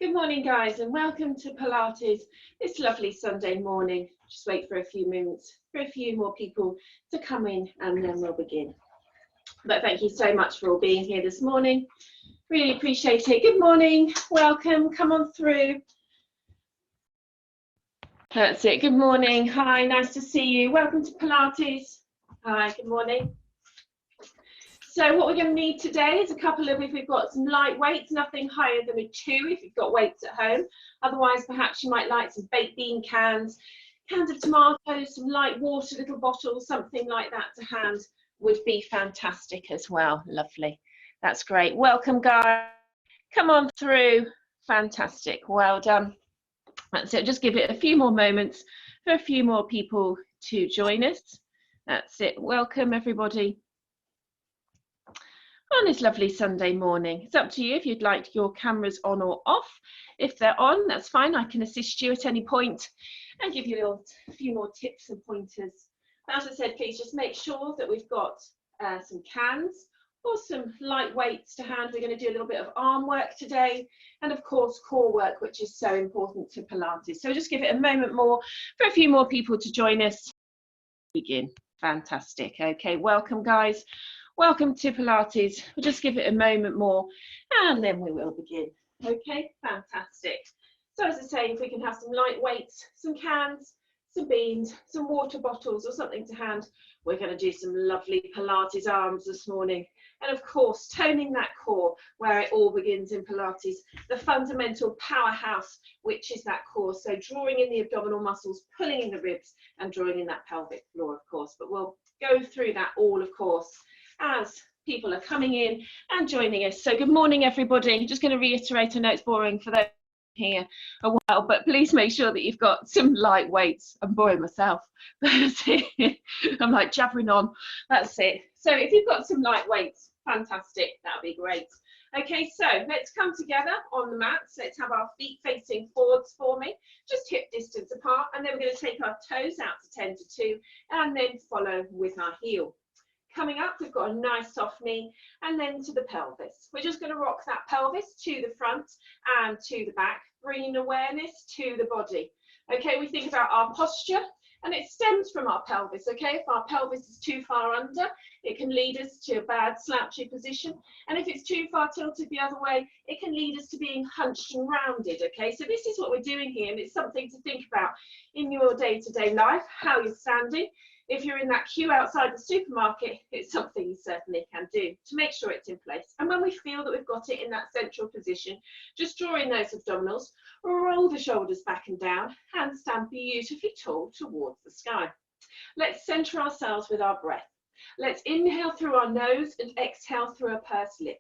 Good morning, guys, and welcome to Pilates this lovely Sunday morning. Just wait for a few moments for a few more people to come in and then we'll begin. But thank you so much for all being here this morning. Really appreciate it. Good morning, welcome, come on through. That's it, good morning. Hi, nice to see you. Welcome to Pilates. Hi, good morning. So what we're going to need today is a couple of, if we've got some light weights, nothing higher than a 2 if you've got weights at home. Otherwise, perhaps you might like some baked bean cans, cans of tomatoes, some light water, little bottles, something like that to hand would be fantastic as well. Lovely. That's great. Welcome, guys. Come on through. Fantastic. Well done. That's it. Just give it a few more moments for a few more people to join us. That's it. Welcome, everybody. On this lovely Sunday morning. It's up to you if you'd like your cameras on or off. If they're on, that's fine. I can assist you at any point and give you a few more tips and pointers. As I said, please just make sure that we've got some cans or some light weights to hand. We're going to do a little bit of arm work today and of course core work, which is so important to Pilates. So just give it a moment more for a few more people to join us. Begin. Fantastic. Okay, welcome, guys. Welcome to Pilates. We'll just give it a moment more and then we will begin. Okay, fantastic. So as I say, if we can have some light weights, some cans, some beans, some water bottles or something to hand, we're going to do some lovely Pilates arms this morning. And of course, toning that core where it all begins in Pilates, the fundamental powerhouse, which is that core. So drawing in the abdominal muscles, pulling in the ribs and drawing in that pelvic floor, of course. But we'll go through that all, of course, as people are coming in and joining us. So good morning, everybody. I'm just going to reiterate, I know it's boring for those here a while, but please make sure that you've got some light weights. I'm boring myself. That's it. I'm like jabbering on. That's it. So if you've got some light weights, fantastic. That'll be great. Okay, so let's come together on the mats. Let's have our feet facing forwards for me, just hip distance apart, and then we're going to take our toes out to 10 to 2 and then follow with our heel. Coming up, we've got a nice soft knee and then to the pelvis. We're just going to rock that pelvis to the front and to the back, bringing awareness to the body. Okay, we think about our posture and it stems from our pelvis. Okay, if our pelvis is too far under, it can lead us to a bad slouchy position. And if it's too far tilted the other way, it can lead us to being hunched and rounded. Okay, so this is what we're doing here, and it's something to think about in your day-to-day life, how you're standing. If you're in that queue outside the supermarket, it's something you certainly can do to make sure it's in place. And when we feel that we've got it in that central position, just draw in those abdominals, roll the shoulders back and down, and stand beautifully tall towards the sky. Let's center ourselves with our breath. Let's inhale through our nose and exhale through a pursed lip.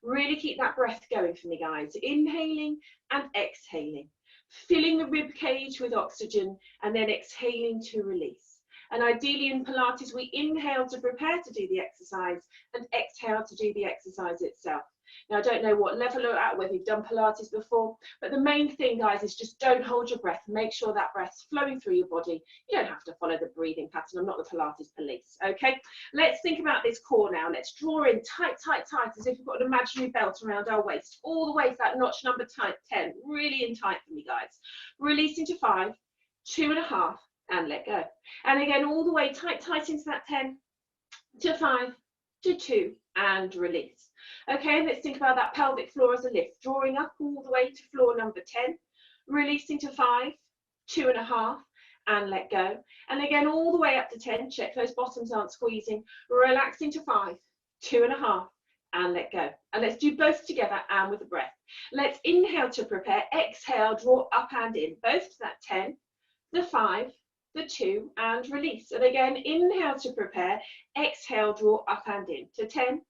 Really keep that breath going for me, guys. Inhaling and exhaling, filling the rib cage with oxygen and then exhaling to release. And ideally in Pilates, we inhale to prepare to do the exercise and exhale to do the exercise itself. Now, I don't know what level you're at, whether you've done Pilates before, but the main thing, guys, is just don't hold your breath. Make sure that breath's flowing through your body. You don't have to follow the breathing pattern. I'm not the Pilates police, okay? Let's think about this core now. Let's draw in tight, tight, tight, as if we've got an imaginary belt around our waist, all the way to that notch number 10. Really in tight for me, guys. Releasing to 5, 2.5, and let go. And again, all the way tight, tight into that 10 to 5 to 2 and release. Okay, let's think about that pelvic floor as a lift, drawing up all the way to floor number 10, releasing to 5, 2.5 and let go. And again, all the way up to 10, check those bottoms aren't squeezing, relaxing to 5, 2.5 and let go. And let's do both together and with the breath. Let's inhale to prepare, exhale, draw up and in, both to that 10, the 5, the 2 and release. And again, inhale to prepare, exhale, draw up and in to 10,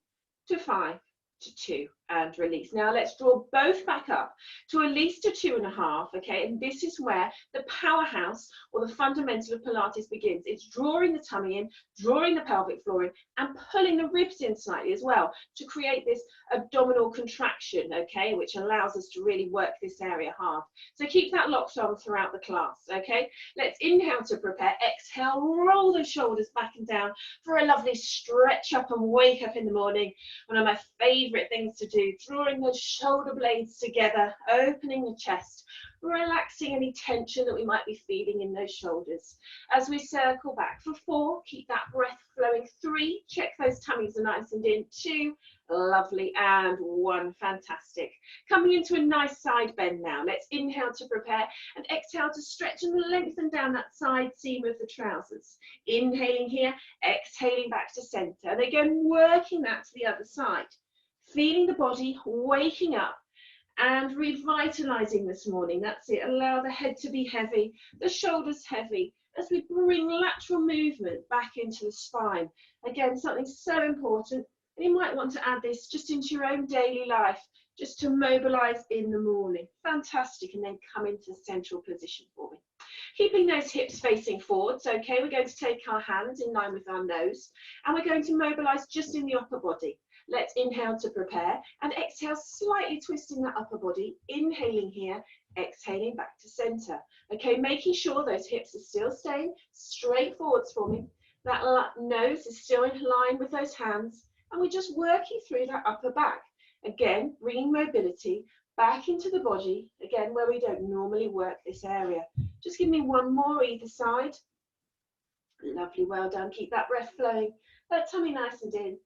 to 5, to 2 and release. Now let's draw both back up to at least a 2.5, okay? And this is where the powerhouse or the fundamental of Pilates begins. It's drawing the tummy in, drawing the pelvic floor in and pulling the ribs in slightly as well to create this abdominal contraction, okay? Which allows us to really work this area hard. So keep that locked on throughout the class, okay? Let's inhale to prepare, exhale, roll the shoulders back and down for a lovely stretch up and wake up in the morning. One of my favorite things to do 2, drawing those shoulder blades together, opening the chest, relaxing any tension that we might be feeling in those shoulders. As we circle back for 4, keep that breath flowing. 3, check those tummies are nice and in. 2, lovely, and 1, fantastic. Coming into a nice side bend now. Let's inhale to prepare and exhale to stretch and lengthen down that side seam of the trousers. Inhaling here, exhaling back to center. And again, working that to the other side. Feeling the body waking up and revitalizing this morning. That's it. Allow the head to be heavy, the shoulders heavy, as we bring lateral movement back into the spine. Again, something so important. And you might want to add this just into your own daily life, just to mobilize in the morning. Fantastic. And then come into central position for me. Keeping those hips facing forwards, okay, we're going to take our hands in line with our nose, and we're going to mobilize just in the upper body. Let's inhale to prepare, and exhale, slightly twisting that upper body, inhaling here, exhaling back to center. Okay, making sure those hips are still staying straight forwards for me. That nose is still in line with those hands, and we're just working through that upper back. Again, bringing mobility back into the body, again, where we don't normally work this area. Just give me 1 more either side. Lovely, well done. Keep that breath flowing. That tummy nice and in.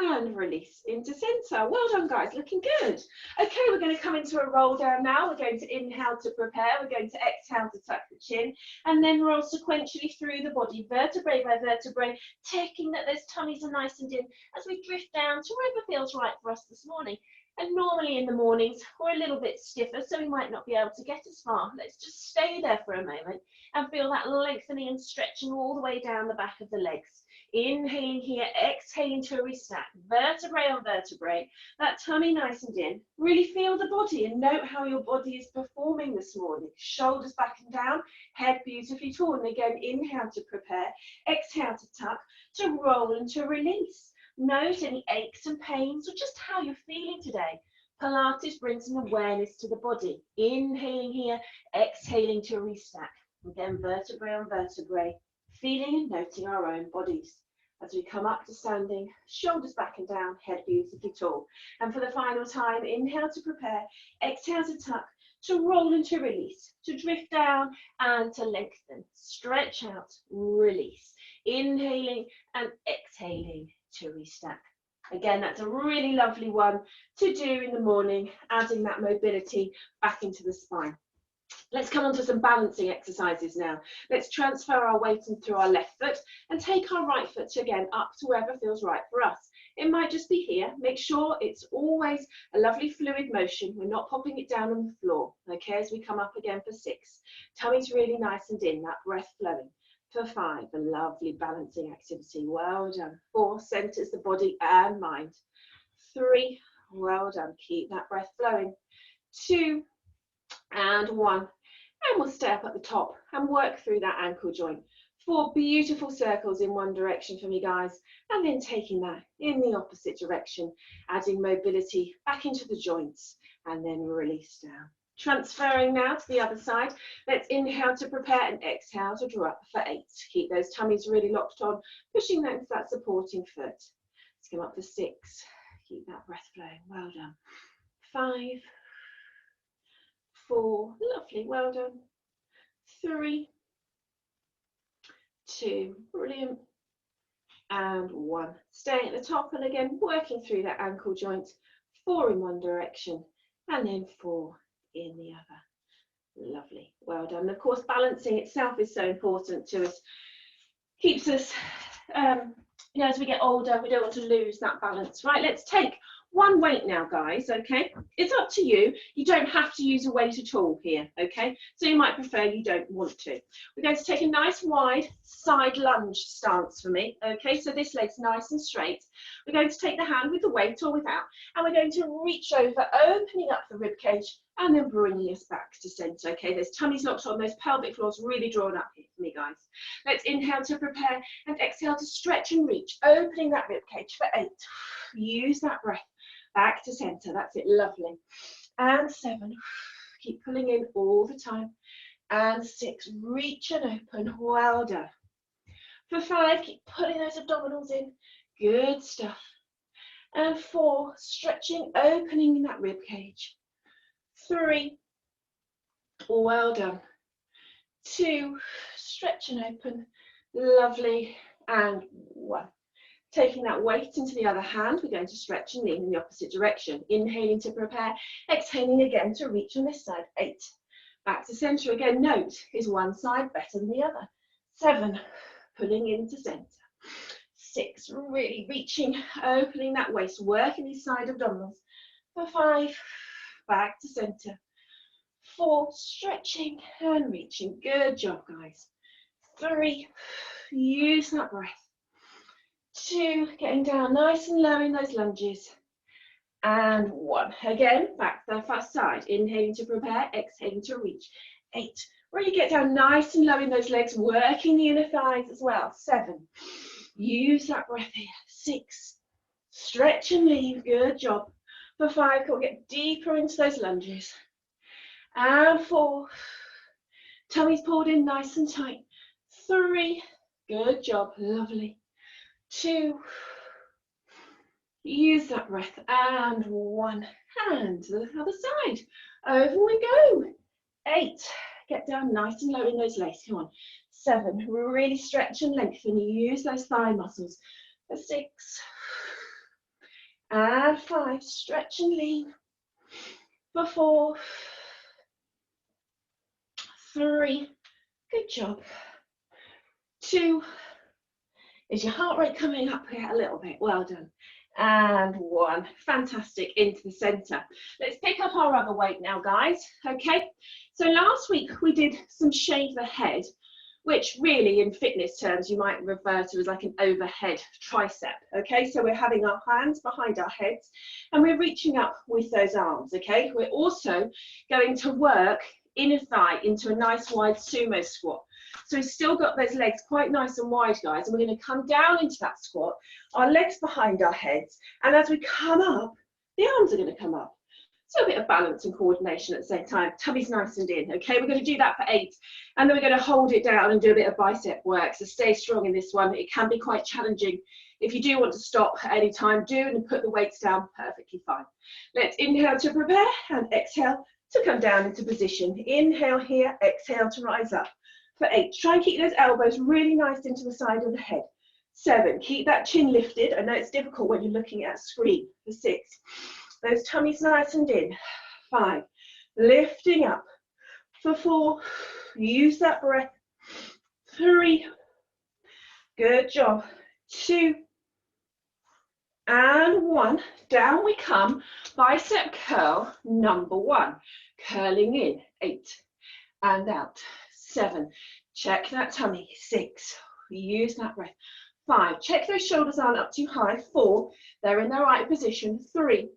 And release into center. Well done, guys, looking good. Okay, we're going to come into a roll down now. We're going to inhale to prepare. We're going to exhale to tuck the chin, and then roll sequentially through the body, vertebrae by vertebrae, checking that those tummies are nice and in as we drift down to wherever feels right for us this morning. And normally in the mornings, we're a little bit stiffer, so we might not be able to get as far. Let's just stay there for a moment and feel that lengthening and stretching all the way down the back of the legs. Inhaling here, exhaling to a restack, vertebrae on vertebrae, that tummy nice and in. Really feel the body and note how your body is performing this morning. Shoulders back and down, head beautifully tall. And again, inhale to prepare, exhale to tuck, to roll and to release. Note any aches and pains or just how you're feeling today. Pilates brings an awareness to the body. Inhaling here, exhaling to restack. Again, vertebrae on vertebrae, feeling and noting our own bodies. As we come up to standing, shoulders back and down, head beautifully tall. And for the final time, inhale to prepare, exhale to tuck, to roll and to release, to drift down and to lengthen. Stretch out, release. Inhaling and exhaling to restack. Again, that's a really lovely one to do in the morning, adding that mobility back into the spine. Let's come on to some balancing exercises now. Let's transfer our weight in through our left foot and take our right foot again up to wherever feels right for us. It might just be here. Make sure it's always a lovely fluid motion. We're not popping it down on the floor. Okay, as we come up again for 6. Tummy's really nice and in, that breath flowing. For 5, a lovely balancing activity. Well done. 4, centers the body and mind. 3, well done. Keep that breath flowing. 2, and 1. And we'll stay up at the top and work through that ankle joint. 4 beautiful circles in one direction for me, guys. And then taking that in the opposite direction, adding mobility back into the joints, and then release down. Transferring now to the other side. Let's inhale to prepare and exhale to draw up for 8. Keep those tummies really locked on, pushing that into that supporting foot. Let's come up for 6. Keep that breath flowing. Well done. 5, 4, lovely, well done. 3, 2, brilliant. And 1. Staying at the top and again working through that ankle joint. 4 in one direction and then 4 in the other. Lovely, well done. And of course, balancing itself is so important to us. Keeps us, you know, as we get older, we don't want to lose that balance. Right, let's take one weight now, guys, okay? It's up to you. You don't have to use a weight at all here, okay? So you might prefer you don't want to. We're going to take a nice wide side lunge stance for me, okay? So this leg's nice and straight. We're going to take the hand with the weight or without, and we're going to reach over, opening up the rib cage, and then bringing us back to center, okay? Those tummies locked on, those pelvic floors really drawn up here for me, guys. Let's inhale to prepare and exhale to stretch and reach, opening that rib cage for 8. Use that breath. Back to center, that's it, lovely. And 7, keep pulling in all the time. And 6, reach and open, well done. For 5, keep pulling those abdominals in, good stuff. And 4, stretching, opening that rib cage. 3, well done. 2, stretch and open, lovely, and 1. Taking that weight into the other hand, we're going to stretch and lean in the opposite direction. Inhaling to prepare, exhaling again to reach on this side. 8, back to center again. Note, is one side better than the other? 7, pulling into center. 6, really reaching, opening that waist, working these side abdominals. For 5, back to center. 4, stretching and reaching. Good job, guys. 3, use that breath. 2, getting down nice and low in those lunges. And 1, again, back to the first side. Inhaling to prepare, exhaling to reach. 8, really get down nice and low in those legs, working the inner thighs as well. 7, use that breath here. 6, stretch and lean, good job. For 5, we'll get deeper into those lunges. And 4, tummy's pulled in nice and tight. 3, good job, lovely. 2, use that breath, and 1, hand to the other side. Over we go. 8, get down nice and low in those legs, come on. 7, really stretch and lengthen, use those thigh muscles. For 6, and 5, stretch and lean. For 4, 3, good job. 2, is your heart rate coming up here a little bit? Well done. And 1, fantastic, into the center. Let's pick up our other weight now, guys. Okay, so last week we did some shave the head, which really in fitness terms you might refer to as like an overhead tricep. Okay, so we're having our hands behind our heads and we're reaching up with those arms. Okay, we're also going to work inner thigh into a nice wide sumo squat. So we've still got those legs quite nice and wide, guys, and we're going to come down into that squat, our legs behind our heads, and as we come up, the arms are going to come up. So a bit of balance and coordination at the same time. Tummy's nice and in, okay? We're going to do that for 8, and then we're going to hold it down and do a bit of bicep work, so stay strong in this one. It can be quite challenging. If you do want to stop at any time, do and put the weights down, perfectly fine. Let's inhale to prepare and exhale to come down into position. Inhale here, exhale to rise up. For 8, try and keep those elbows really nice into the side of the head. 7, keep that chin lifted. I know it's difficult when you're looking at a screen. For 6, those tummies nice and in. 5, lifting up. For 4, use that breath. 3, good job. 2, and 1. Down we come. Bicep curl, number 1. Curling in. 8, and out. 7, check that tummy. 6, use that breath. 5, check those shoulders aren't up too high. 4, they're in the right position. 3,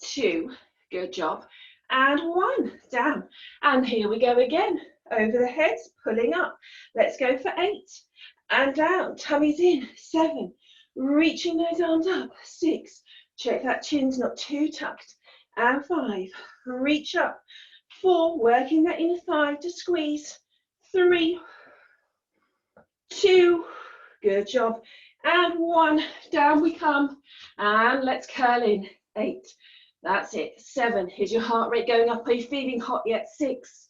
2, good job. And 1, down. And here we go again. Over the heads, pulling up. Let's go for 8, and down. Tummy's in. 7, reaching those arms up. 6, check that chin's not too tucked. And 5, reach up. 4, working that inner thigh to squeeze. 3, 2, good job. And 1, down we come. And let's curl in. 8, that's it. 7, is your heart rate going up? Are you feeling hot yet? 6,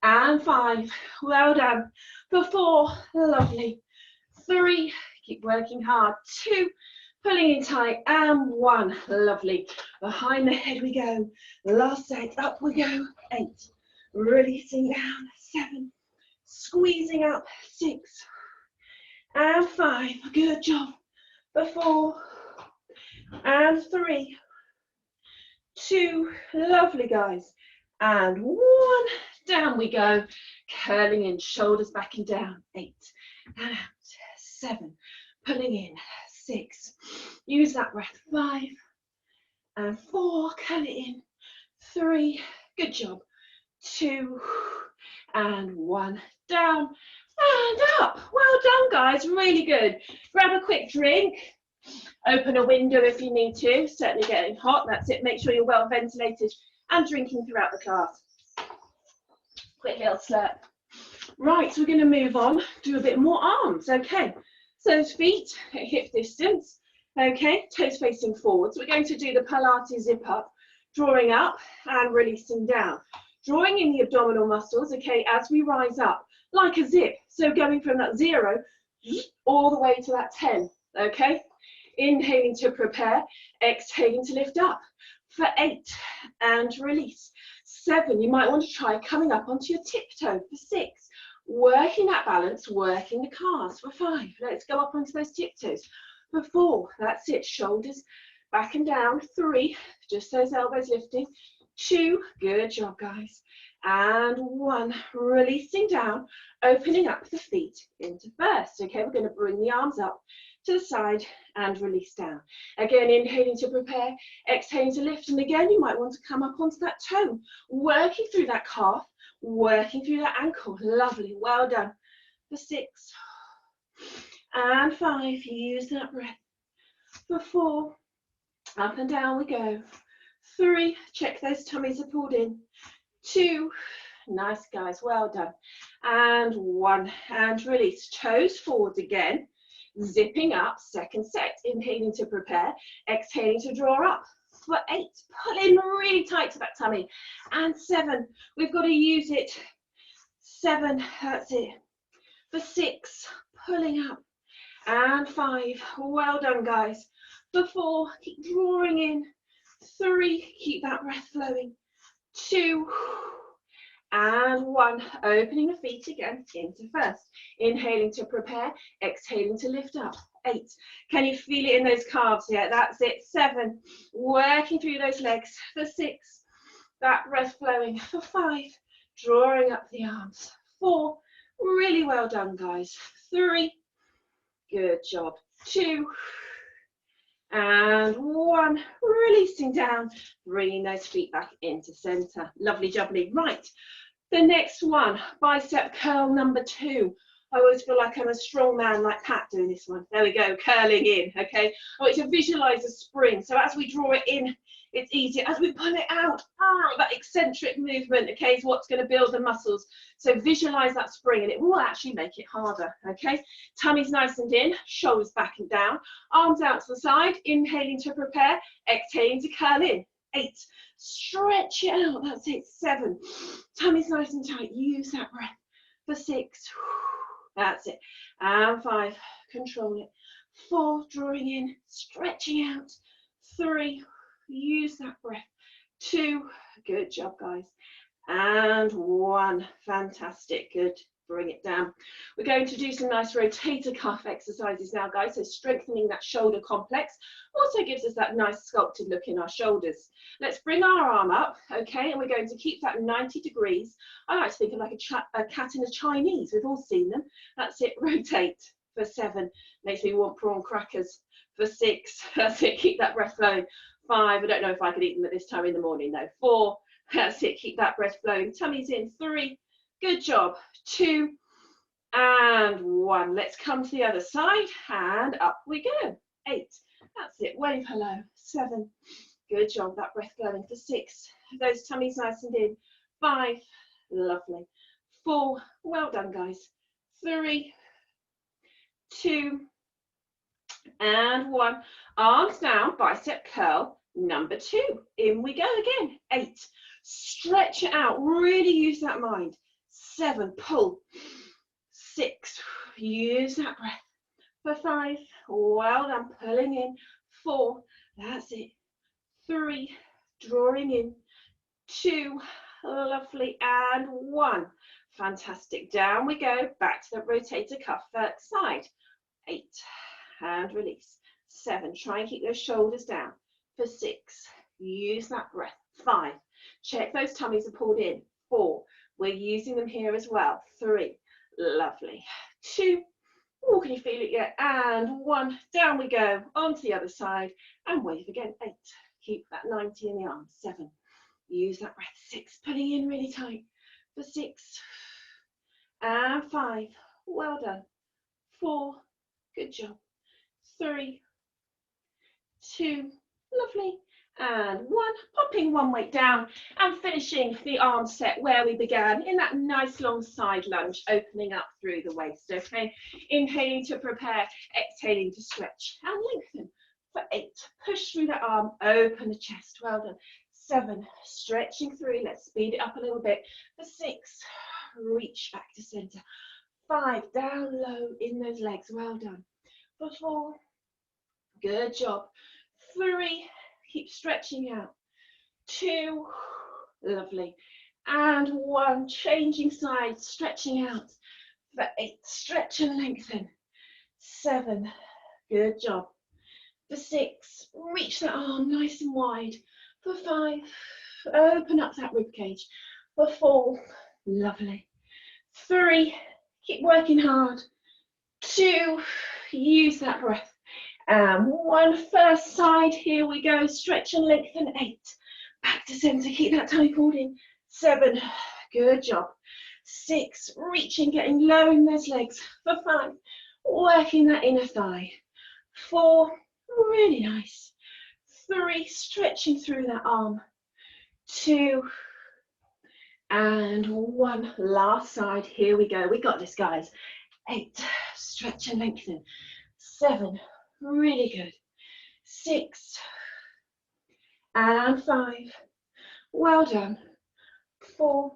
and 5, well done. For 4, lovely. 3, keep working hard. 2, pulling in tight, and 1, lovely. Behind the head we go. Last set, up we go. 8, releasing down. 7, squeezing up. 6, and 5, good job. For 4, and 3, 2, lovely, guys. And 1, down we go. Curling in, shoulders back and down. 8, and out. 7, pulling in. 6, use that breath. 5, and 4, curl it in. 3, good job. 2, and 1, down and up. Well done, guys, really good. Grab a quick drink, open a window if you need to. Certainly getting hot, that's it. Make sure you're well ventilated and drinking throughout the class. Quick little slurp. Right, so we're going to move on, do a bit more arms. Okay, so feet at hip distance, Okay, toes facing forwards. We're going to do the Pilates zip up, drawing up and releasing down. Drawing in the abdominal muscles, okay, as we rise up, like a zip. So going from that 0 all the way to that 10, okay? Inhaling to prepare, exhaling to lift up. For 8, and release. 7, you might want to try coming up onto your tiptoe. For 6, working that balance, working the calves. For 5, let's go up onto those tiptoes. For 4, that's it, shoulders back and down. 3, just those elbows lifting. 2, good job guys. And 1, releasing down, opening up the feet into first. Okay, we're going to bring the arms up to the side and release down. Again, inhaling to prepare, exhaling to lift. And again, you might want to come up onto that toe, working through that calf, working through that ankle. Lovely, well done. For 6, and 5, use that breath. For 4, up and down we go. 3, check those tummies are pulled in. 2, nice guys, well done. And 1, and release. Toes forwards again, zipping up, second set. Inhaling to prepare, exhaling to draw up. For 8, pull in really tight to that tummy. And 7, we've got to use it. 7, that's it. For 6, pulling up. And 5, well done guys. For 4, keep drawing in. 3, keep that breath flowing. 2, and 1, opening the feet again into first. Inhaling to prepare, exhaling to lift up. 8, can you feel it in those calves? Yeah, that's it. 7, working through those legs. For 6, that breath flowing. For 5, drawing up the arms. 4, really well done guys. 3, good job. 2, and 1, releasing down, bringing those feet back into center. Lovely jubbly. Right, the next one, bicep curl number 2. I always feel like I'm a strong man like Pat doing this one. There we go, curling in, okay? I want you to visualize a spring. So as we draw it in, it's easier. As we pull it out, that eccentric movement, okay, is what's going to build the muscles. So visualize that spring and it will actually make it harder, okay? Tummy's nice and in, shoulders back and down, arms out to the side, inhaling to prepare, exhaling to curl in. 8, stretch it out, that's it. 7, tummy's nice and tight, use that breath. For 6, that's it. And 5, control it. 4, drawing in, stretching out. 3, use that breath. 2, good job guys. And 1, fantastic, good. Bring it down. We're going to do some nice rotator cuff exercises now guys, so strengthening that shoulder complex also gives us that nice sculpted look in our shoulders. Let's bring our arm up, okay, and we're going to keep that 90 degrees. I like to think of like a cat in a Chinese, we've all seen them. That's it, rotate. For 7, makes me want prawn crackers. For 6, that's it, keep that breath flowing. 5, I don't know if I could eat them at this time in the morning though. 4, that's it, keep that breath flowing. Tummy's in. 3, good job. 2, and 1. Let's come to the other side and up we go. 8, that's it, wave hello. 7, good job, that breath flowing. For 6, those tummies nice and in. 5, lovely. 4, well done guys. 3, 2, and 1. Arms down, bicep curl number 2. In we go again. 8, stretch it out, really use that mind. 7, pull. 6, use that breath. For 5, well done, pulling in. 4, that's it. 3, drawing in. 2, lovely, and 1. Fantastic, down we go, back to the rotator cuff side. 8, and release. 7, try and keep those shoulders down. For 6, use that breath. 5, check those tummies are pulled in. 4, we're using them here as well. 3, lovely. 2, oh, can you feel it yet? And 1, down we go, onto the other side, and wave again. 8, keep that 90 in the arms. 7, use that breath. 6, pulling in really tight. For 6, and 5, well done. 4, good job. 3, 2, lovely, and 1, popping one weight down and finishing the arm set where we began in that nice long side lunge, opening up through the waist, okay? Inhaling to prepare, exhaling to stretch and lengthen. For 8, push through that arm, open the chest, well done. 7, stretching through, let's speed it up a little bit. For 6, reach back to center. 5, down low in those legs, well done. For 4, good job. 3, keep stretching out. 2, lovely. And 1, changing sides, stretching out. For 8, stretch and lengthen. 7, good job. For 6, reach that arm nice and wide. For 5, open up that rib cage. For 4, lovely. 3, keep working hard. 2, use that breath. And 1, first side, here we go. Stretch and lengthen. 8, back to center, keep that tummy pulled in. 7, good job. 6, reaching, getting low in those legs. For 5, working that inner thigh. 4, really nice. 3, stretching through that arm. 2, and 1, last side, here we go. We got this, guys. 8, stretch and lengthen. 7, really good. 6, and 5, well done. 4,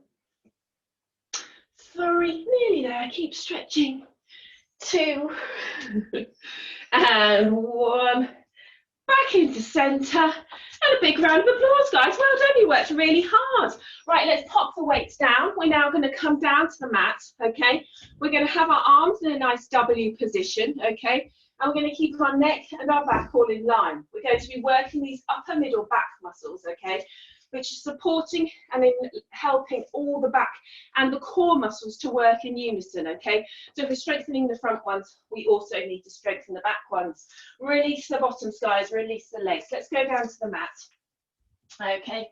3, nearly there, keep stretching. 2, and 1, back into center, and a big round of applause, guys. Well done, you worked really hard. Right, let's pop the weights down. We're now going to come down to the mat, okay? We're going to have our arms in a nice W position, okay? And we're going to keep our neck and our back all in line. We're going to be working these upper middle back muscles, okay? Which is supporting and in helping all the back and the core muscles to work in unison, okay? So if we're strengthening the front ones, we also need to strengthen the back ones. Release the bottoms, guys, release the legs. Let's go down to the mat, okay?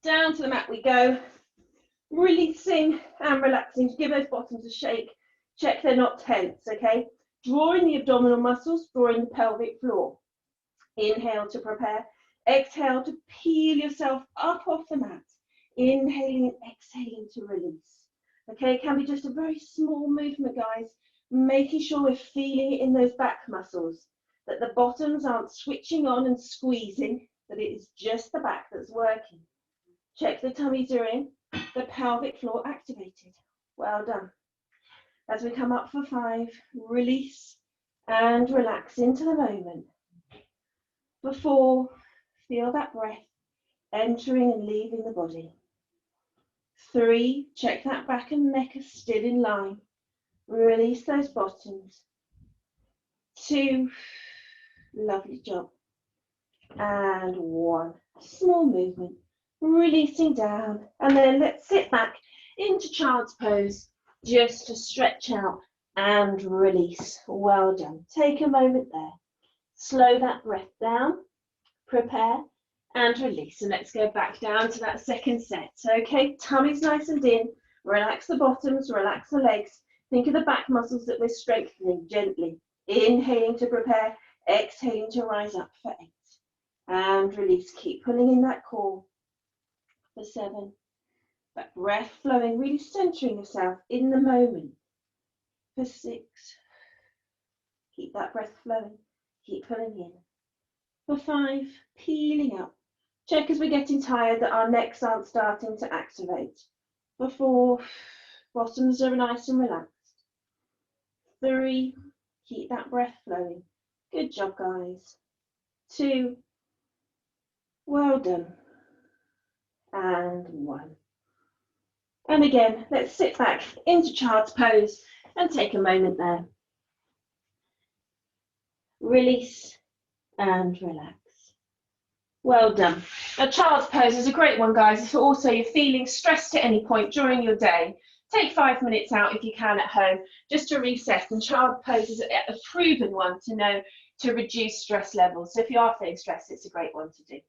Down to the mat we go. Releasing and relaxing, give those bottoms a shake. Check they're not tense, okay? Drawing the abdominal muscles, drawing the pelvic floor. Inhale to prepare, exhale to peel yourself up off the mat. Inhaling and exhaling to release. Okay, it can be just a very small movement, guys. Making sure we're feeling it in those back muscles, that the bottoms aren't switching on and squeezing, that it is just the back that's working. Check the tummies are in, the pelvic floor activated. Well done. As we come up for 5, release and relax into the moment. For 4, feel that breath entering and leaving the body. 3, check that back and neck are still in line. Release those bottoms. 2, lovely job. And 1, small movement, releasing down. And then let's sit back into child's pose just to stretch out and release. Well done. Take a moment there. Slow that breath down, prepare and release. And let's go back down to that second set. Okay, tummy's nice and in. Relax the bottoms, relax the legs. Think of the back muscles that we're strengthening gently. Inhaling to prepare, exhaling to rise up for 8. And release. Keep pulling in that core for 7. That breath flowing, really centering yourself in the moment for 6. Keep that breath flowing. Keep pulling in. For 5, peeling up. Check as we're getting tired that our necks aren't starting to activate. For 4, bottoms are nice and relaxed. 3, keep that breath flowing. Good job, guys. 2, well done. And 1. And again, let's sit back into child's pose and take a moment there. Release and relax. Well done. Now, child's pose is a great one, guys. If also you're feeling stressed at any point during your day, take 5 minutes out if you can at home just to reset. And child's pose is a proven one to know to reduce stress levels. So if you are feeling stressed, it's a great one to do.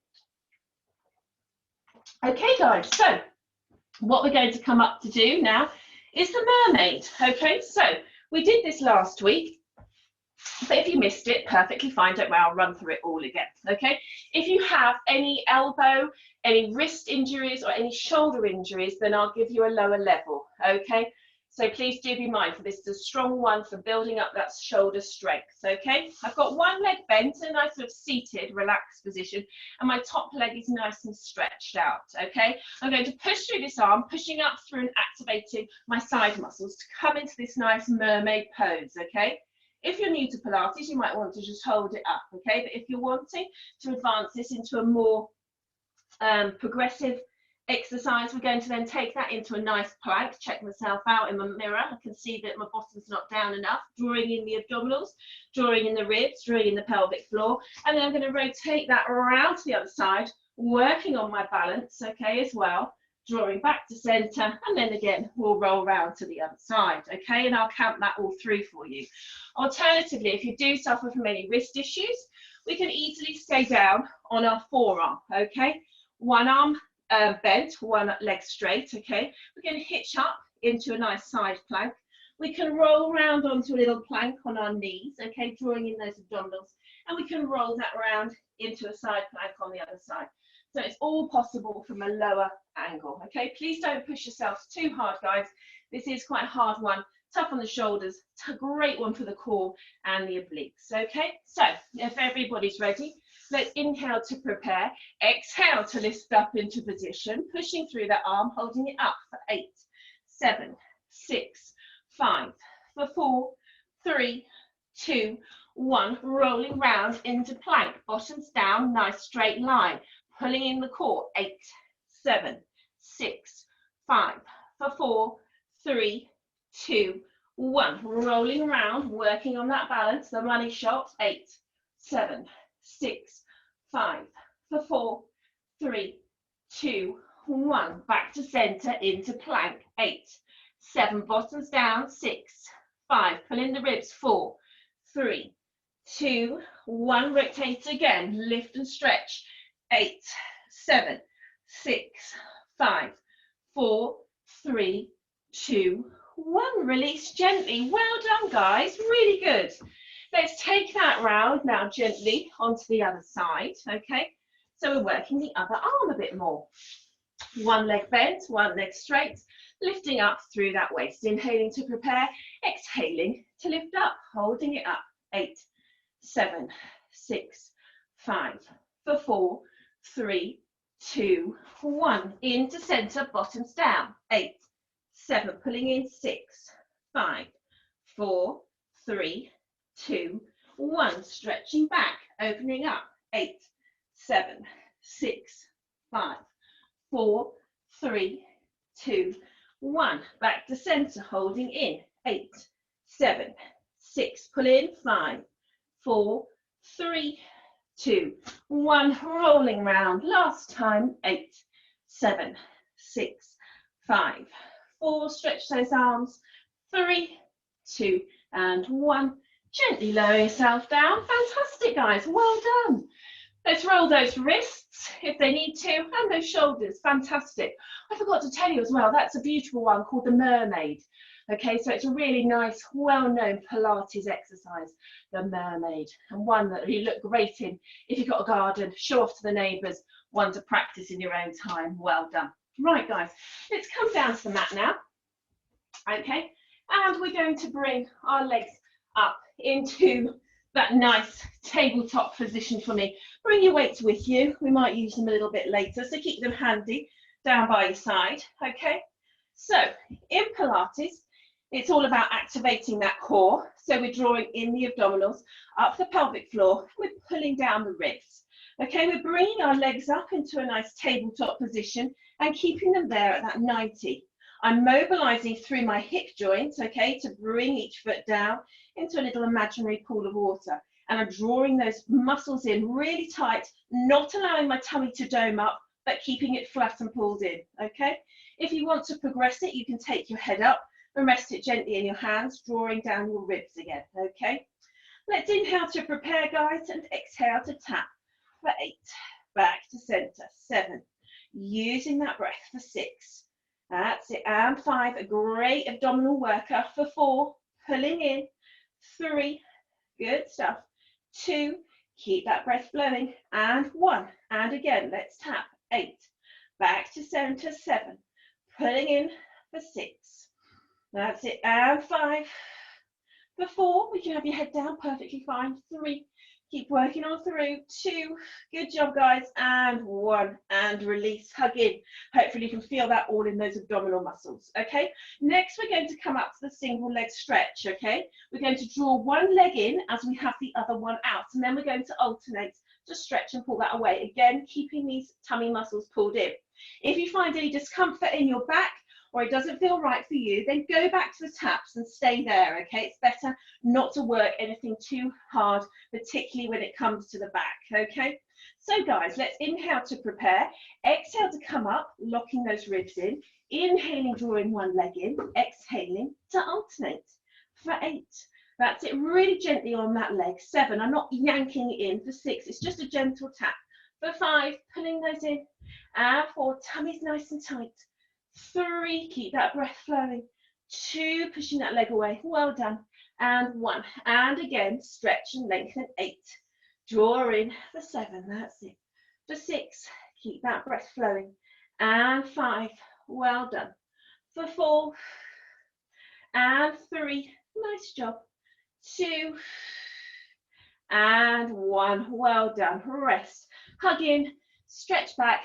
Okay, guys, so what we're going to come up to do now is the mermaid. Okay, so we did this last week. But if you missed it, perfectly fine, don't worry, I'll run through it all again, okay? If you have any elbow, any wrist injuries or any shoulder injuries, then I'll give you a lower level, okay? So please do be mindful, this is a strong one for building up that shoulder strength, okay? I've got one leg bent in a nice sort of seated, relaxed position, and my top leg is nice and stretched out, okay? I'm going to push through this arm, pushing up through and activating my side muscles to come into this nice mermaid pose, okay? If you're new to Pilates, you might want to just hold it up, okay? But if you're wanting to advance this into a more progressive exercise, we're going to then take that into a nice plank. Check myself out in the mirror. I can see that my bottom's not down enough. Drawing in the abdominals, drawing in the ribs, drawing in the pelvic floor. And then I'm going to rotate that around to the other side, working on my balance, okay, as well. Drawing back to center, and then again, we'll roll round to the other side, okay? And I'll count that all through for you. Alternatively, if you do suffer from any wrist issues, we can easily stay down on our forearm, okay? One arm bent, one leg straight, okay? We're going to hitch up into a nice side plank. We can roll round onto a little plank on our knees, okay, drawing in those abdominals, and we can roll that around into a side plank on the other side. So it's all possible from a lower angle, okay? Please don't push yourselves too hard, guys. This is quite a hard one, tough on the shoulders, it's a great one for the core and the obliques, okay? So if everybody's ready, let's inhale to prepare, exhale to lift up into position, pushing through that arm, holding it up for 8, 7, 6, 5, for 4, 3, 2, 1, rolling round into plank, bottoms down, nice straight line, pulling in the core, 8, 7, 6, 5, for 4, 3, 2, 1, rolling round, working on that balance, the money shot, 8, 7, 6, 5, for 4, 3, 2, 1, back to center into plank, 8, 7, bottoms down, 6, 5, pull in the ribs, 4, 3, 2, 1, rotate again, lift and stretch, 8, 7, 6, 5, 4, 3, 2, 1, release gently. Well done, guys, really good. Let's take that round now gently onto the other side, okay? So we're working the other arm a bit more. One leg bent, one leg straight, lifting up through that waist. Inhaling to prepare, exhaling to lift up, holding it up. 8, 7, 6, 5, for 4, 3, 2, 1. Into center, bottoms down. 8, 7, pulling in 6, 5, 4, 3, 2, 1, stretching back, opening up, 8, 7, 6, 5, 4, 3, 2, 1, back to center, holding in, 8, 7, 6, pull in, 5, 4, 3, 2, 1, rolling round, last time, 8, 7, 6, 5, 4, stretch those arms, 3, 2, and 1, gently lower yourself down. Fantastic, guys, well done. Let's roll those wrists if they need to, and those shoulders. Fantastic. I forgot to tell you as well, that's a beautiful one called the mermaid. Okay, so it's a really nice, well-known Pilates exercise, the mermaid, and one that you look great in if you've got a garden, show off to the neighbours, one to practice in your own time. Well done. Right, guys, let's come down to the mat now. Okay, and we're going to bring our legs up into that nice tabletop position for me. Bring your weights with you. We might use them a little bit later, so keep them handy down by your side. Okay, so in Pilates, it's all about activating that core. So we're drawing in the abdominals, up the pelvic floor. We're pulling down the ribs. Okay, we're bringing our legs up into a nice tabletop position and keeping them there at that 90. I'm mobilizing through my hip joints, okay, to bring each foot down into a little imaginary pool of water. And I'm drawing those muscles in really tight, not allowing my tummy to dome up, but keeping it flat and pulled in, okay? If you want to progress it, you can take your head up and rest it gently in your hands, drawing down your ribs again, okay? Let's inhale to prepare, guys, and exhale to tap for 8. Back to center, 7. Using that breath for 6. That's it, and 5, a great abdominal worker for 4, pulling in, 3, good stuff, 2, keep that breath flowing, and 1, and again, let's tap, 8, back to center, 7, pulling in for 6, That's it, and 5. For 4, we can have your head down, perfectly fine. 3, keep working on through. 2, good job, guys, and 1, and release, hug in. Hopefully you can feel that all in those abdominal muscles, okay? Next, we're going to come up to the single leg stretch, okay? We're going to draw one leg in as we have the other one out, and then we're going to alternate to stretch and pull that away. Again, keeping these tummy muscles pulled in. If you find any discomfort in your back, or it doesn't feel right for you, then go back to the taps and stay there, okay? It's better not to work anything too hard, particularly when it comes to the back, okay? So guys, let's inhale to prepare, exhale to come up, locking those ribs in, inhaling, drawing one leg in, exhaling to alternate for 8. That's it, really gently on that leg. 7, I'm not yanking it in. For 6, it's just a gentle tap. For 5, pulling those in, and 4, tummy's nice and tight. 3, keep that breath flowing. 2, pushing that leg away, well done. And 1, and again, stretch and lengthen. 8, draw in. For 7, that's it. For 6, keep that breath flowing. And 5, well done. For 4, and 3, nice job. 2, and 1, well done. Rest, hug in, stretch back,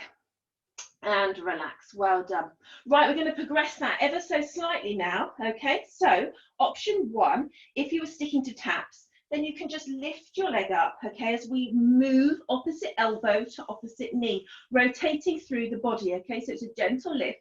and relax, well done. Right, we're going to progress that ever so slightly now, okay? So option 1, if you were sticking to taps, then you can just lift your leg up, okay, as we move opposite elbow to opposite knee, rotating through the body, okay? So it's a gentle lift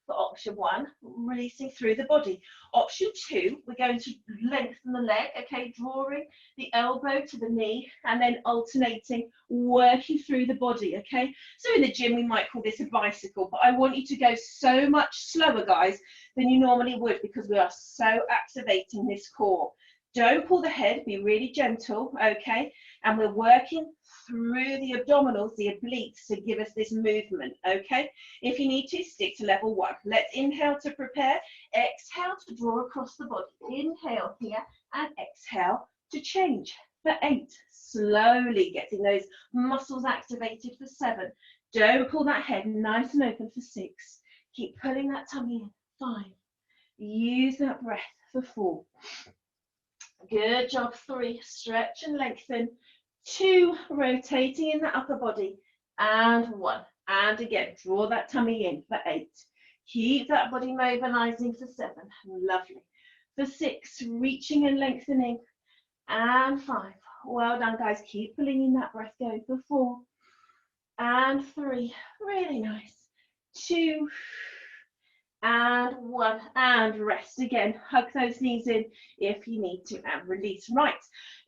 for option 1, releasing through the body. Option 2, we're going to lengthen the leg, okay, drawing the elbow to the knee and then alternating, working through the body, okay? So in the gym, we might call this a bicycle, but I want you to go so much slower, guys, than you normally would because we are so activating this core. Don't pull the head, be really gentle, okay? And we're working through the abdominals, the obliques, to give us this movement, okay? If you need to, stick to level 1. Let's inhale to prepare, exhale to draw across the body. Inhale here and exhale to change. For 8, slowly getting those muscles activated. For 7, don't pull that head, nice and open. For 6, keep pulling that tummy in. 5, use that breath. For 4, good job. 3, stretch and lengthen. 2, rotating in the upper body. And 1, and again, draw that tummy in. For 8, keep that body mobilizing. For 7, lovely. For 6, reaching and lengthening. And 5, well done, guys. Keep pulling in that breath going. For 4, and 3, really nice. 2, and 1, and rest again. Hug those knees in if you need to, and release. Right,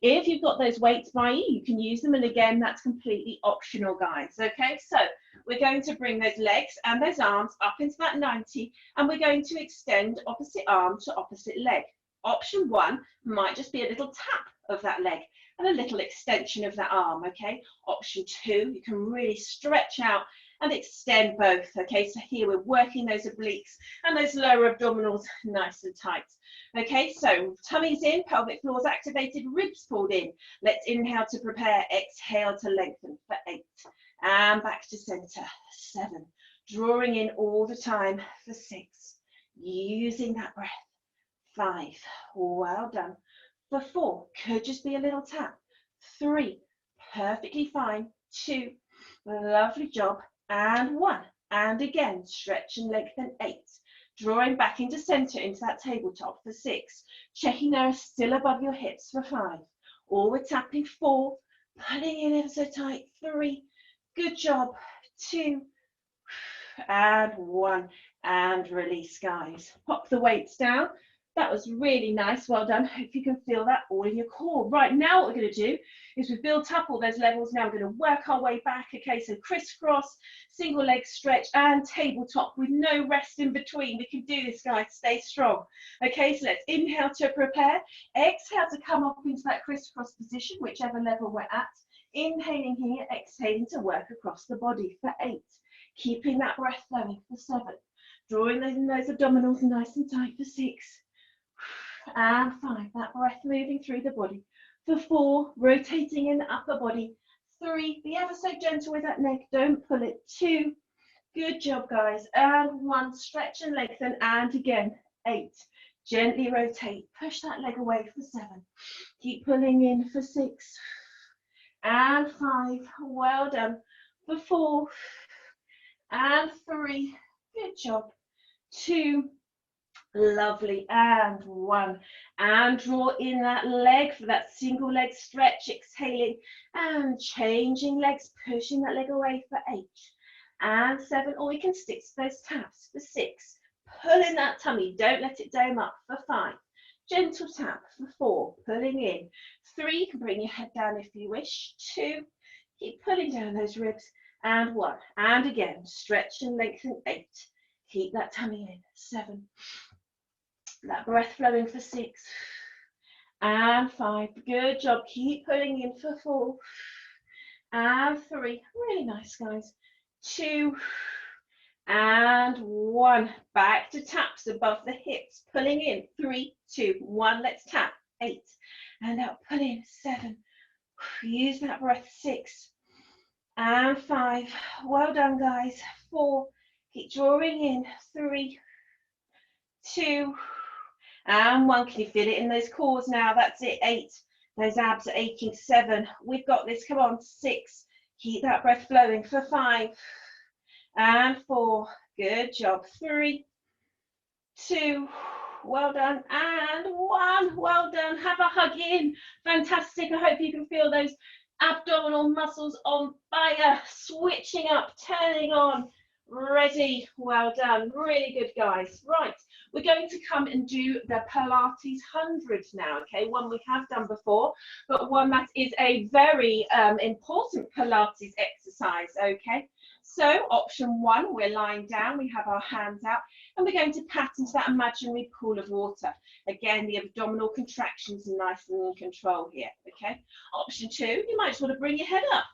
if you've got those weights by you, you can use them, and again, that's completely optional, guys. Okay, so we're going to bring those legs and those arms up into that 90, and we're going to extend opposite arm to opposite leg. Option 1 might just be a little tap of that leg and a little extension of that arm, okay? Option 2, you can really stretch out and extend both, okay? So here we're working those obliques and those lower abdominals nice and tight. Okay, so tummy's in, pelvic floor's activated, ribs pulled in. Let's inhale to prepare, exhale to lengthen. For 8, and back to center. 7, drawing in all the time. For 6, using that breath. 5, well done. For 4, could just be a little tap. 3, perfectly fine. 2, lovely job. And 1, and again, stretch and lengthen. 8, drawing back into center, into that tabletop. For 6, checking there still above your hips. For 5, or we're tapping. 4, pulling in ever so tight. 3, good job. 2, and 1, and release, guys. Pop the weights down. That was really nice, well done. Hope you can feel that all in your core. Right, now what we're going to do is we've built up all those levels. Now we're going to work our way back, okay? So crisscross, single leg stretch, and tabletop with no rest in between. We can do this, guys, stay strong. Okay, so let's inhale to prepare. Exhale to come up into that crisscross position, whichever level we're at. Inhaling here, exhaling to work across the body. For 8, keeping that breath flowing. For 7, drawing those abdominals nice and tight. For 6, and 5, that breath moving through the body. For 4, rotating in the upper body. 3, be ever so gentle with that neck, don't pull it. 2, good job, guys. And 1, stretch and lengthen, and again. 8, Gently rotate. Push that leg away for 7. Keep pulling in for 6. And 5. Well done. For 4. And 3. Good job. 2. Lovely. And 1. And draw in that leg for that single leg stretch. Exhaling and changing legs. Pushing that leg away for 8. And 7. Or we can stick to those taps for 6. Pull in that tummy. Don't let it dome up for 5. Gentle tap for 4. Pulling in. 3. You can bring your head down if you wish. 2. Keep pulling down those ribs. And 1. And again. Stretch and lengthen. 8. Keep that tummy in. 7. That breath flowing for 6. And 5. Good job. Keep pulling in for 4. And 3. Really nice, guys. 2. And 1. Back to taps above the hips. Pulling in. 3, 2, 1. Let's tap. 8. And out. Pull in. 7. Use that breath. 6. And 5. Well done, guys. 4. Keep drawing in. 3, 2, and 1. Can you feel it in those cores now? That's it. 8. Those abs are aching. 7. We've got this. Come on. 6. Keep that breath flowing for 5. And 4. Good job. 3, 2. Well done. And 1. Well done. Have a hug in. Fantastic. I hope you can feel those abdominal muscles on fire. Switching up, turning on. Ready. Well done. Really good, guys. Right. We're going to come and do the Pilates 100 now, okay? One we have done before, but one that is a very important Pilates exercise, okay? So option 1, we're lying down, we have our hands out, and we're going to pat into that imaginary pool of water. Again, the abdominal contractions are nice and in control here, okay? Option 2, you might want to bring your head up.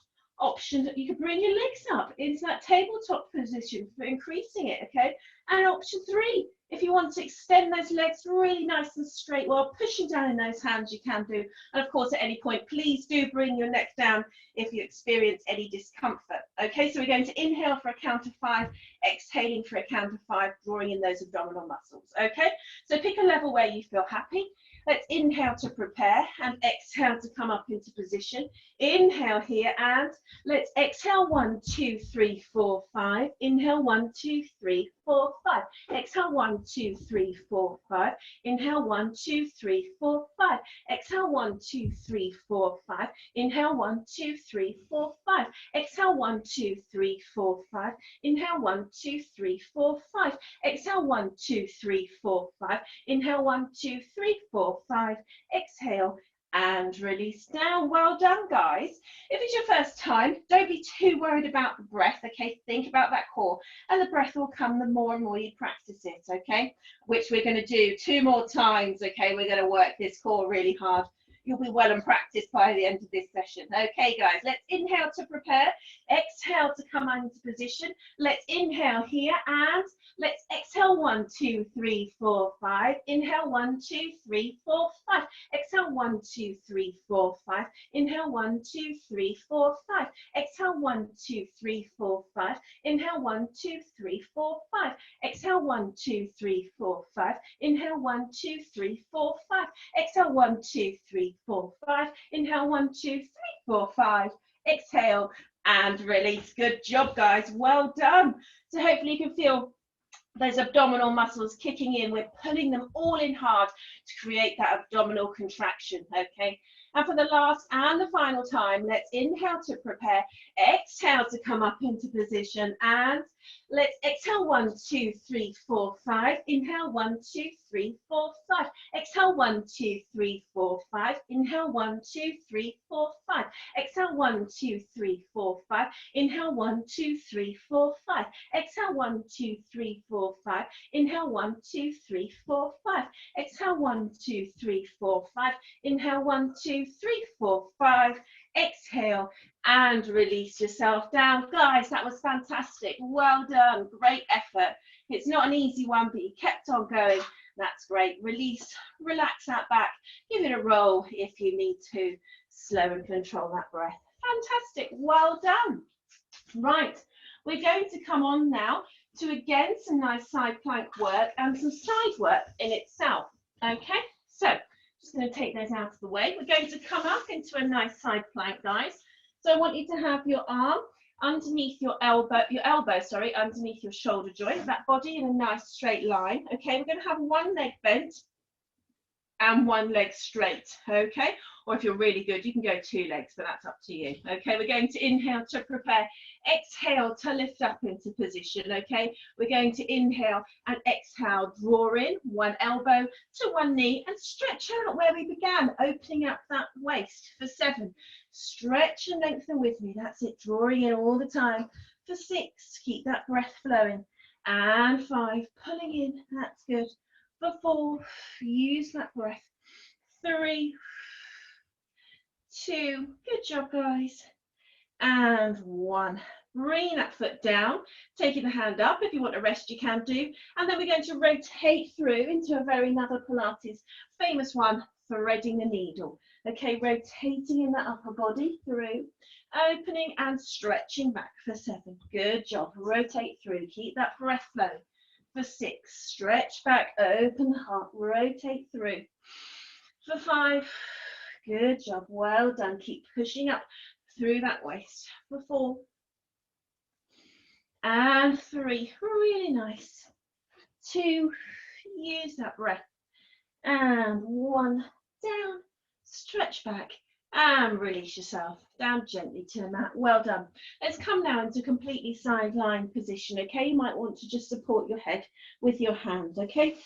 Option, you can bring your legs up into that tabletop position for increasing it, okay? And option 3, if you want to extend those legs really nice and straight while pushing down in those hands, you can do. And of course, at any point, please do bring your neck down if you experience any discomfort. Okay, so we're going to inhale for a count of 5, exhaling for a count of 5, drawing in those abdominal muscles. Okay, so pick a level where you feel happy. Let's inhale to prepare and exhale to come up into position. Inhale here and let's exhale. 1, 2, 3, 4, 5. Inhale. 1, 2, 3, 4, 5. Exhale. 1, 2, 3, 4, 5. Inhale. 1, 2, 3, 4, 5. Exhale. 1, 2, 3, 4, 5. Inhale. 1, 2, 3, 4, 5. Exhale. 1, 2, 3, 4, 5. Inhale. 1, 2, 3, 4, 5. Exhale. 1, 2, 3, 4, 5. Inhale. 1, 2, 3, 4, 5. Exhale and release down. Well done, guys. If it's your first time, don't be too worried about the breath, okay? Think about that core, and the breath will come the more and more you practice it, okay? Which we're going to do 2 more times, okay? We're going to work this core really hard. You'll be well and practiced by the end of this session. Okay, guys, let's inhale to prepare. Exhale to come into position. Let's inhale here and let's exhale. 1, 2, 3, 4, 5. Inhale. 1, 2, 3, 4, 5. Exhale. 1, 2, 3, 4, 5. Inhale. 1, 2, 3, 4, 5. Exhale. 1, 2, 3, 4, 5. Inhale. 1, 2, 3, 4, 5. Exhale. 1, 2, 3, 4, 5. Inhale. 1, 2, 3, 4, 5. Exhale. 1, 2, 3, 4, 5. Inhale. 1, 2, 3, 4, 5. Exhale and release. Good job, guys. Well done. So hopefully you can feel those abdominal muscles kicking in. We're pulling them all in hard to create that abdominal contraction, okay? And for the last and the final time, let's inhale to prepare, exhale to come up into position, and let's exhale. 1, 2, 3, 4, 5. Inhale. 1, 2, 3, 4, 5. Exhale. 1, 2, 3, 4, 5. Inhale. 1, 2, 3, 4, 5. Exhale. 1, 2, 3, 4, 5. Inhale. 1, 2, 3, 4, 5. Exhale. 1, 2, 3, 4, 5. Inhale. 1, 2, 3, 4, 5. Exhale. 1, 2, 3, 4, 5. Inhale. 1, 2, 3, 4, 5. Exhale and release yourself down. Guys, that was fantastic. Well done. Great effort. It's not an easy one, but you kept on going. That's great. Release, relax that back. Give it a roll if you need to. Slow and control that breath. Fantastic. Well done. Right. We're going to come on now to, again, some nice side plank work and some side work in itself. Okay, so just going to take those out of the way. We're going to come up into a nice side plank, guys. So I want you to have your arm underneath your elbow, underneath your shoulder joint, that body in a nice straight line. Okay, we're going to have one leg bent and one leg straight, okay? Or if you're really good, you can go two legs, but that's up to you. Okay, we're going to inhale to prepare, exhale to lift up into position, okay? We're going to inhale and exhale, draw in one elbow to one knee and stretch out where we began, opening up that waist for 7. Stretch and lengthen with me, that's it, drawing in all the time. For 6, keep that breath flowing. And 5, pulling in, that's good. For 4, use that breath. 3, 2, good job, guys. And 1. Bring that foot down, taking the hand up. If you want to rest, you can do. And then we're going to rotate through into a very another Pilates, famous one, threading the needle. Okay, rotating in that upper body through, opening and stretching back for 7. Good job. Rotate through, keep that breath flowing. For 6, stretch back, open the heart, rotate through. For 5, good job, well done. Keep pushing up through that waist. For 4 and 3, really nice. 2, use that breath. And 1, down, stretch back. And release yourself down gently to the mat. Well done. Let's come now into completely sideline position, okay? You might want to just support your head with your hands, okay?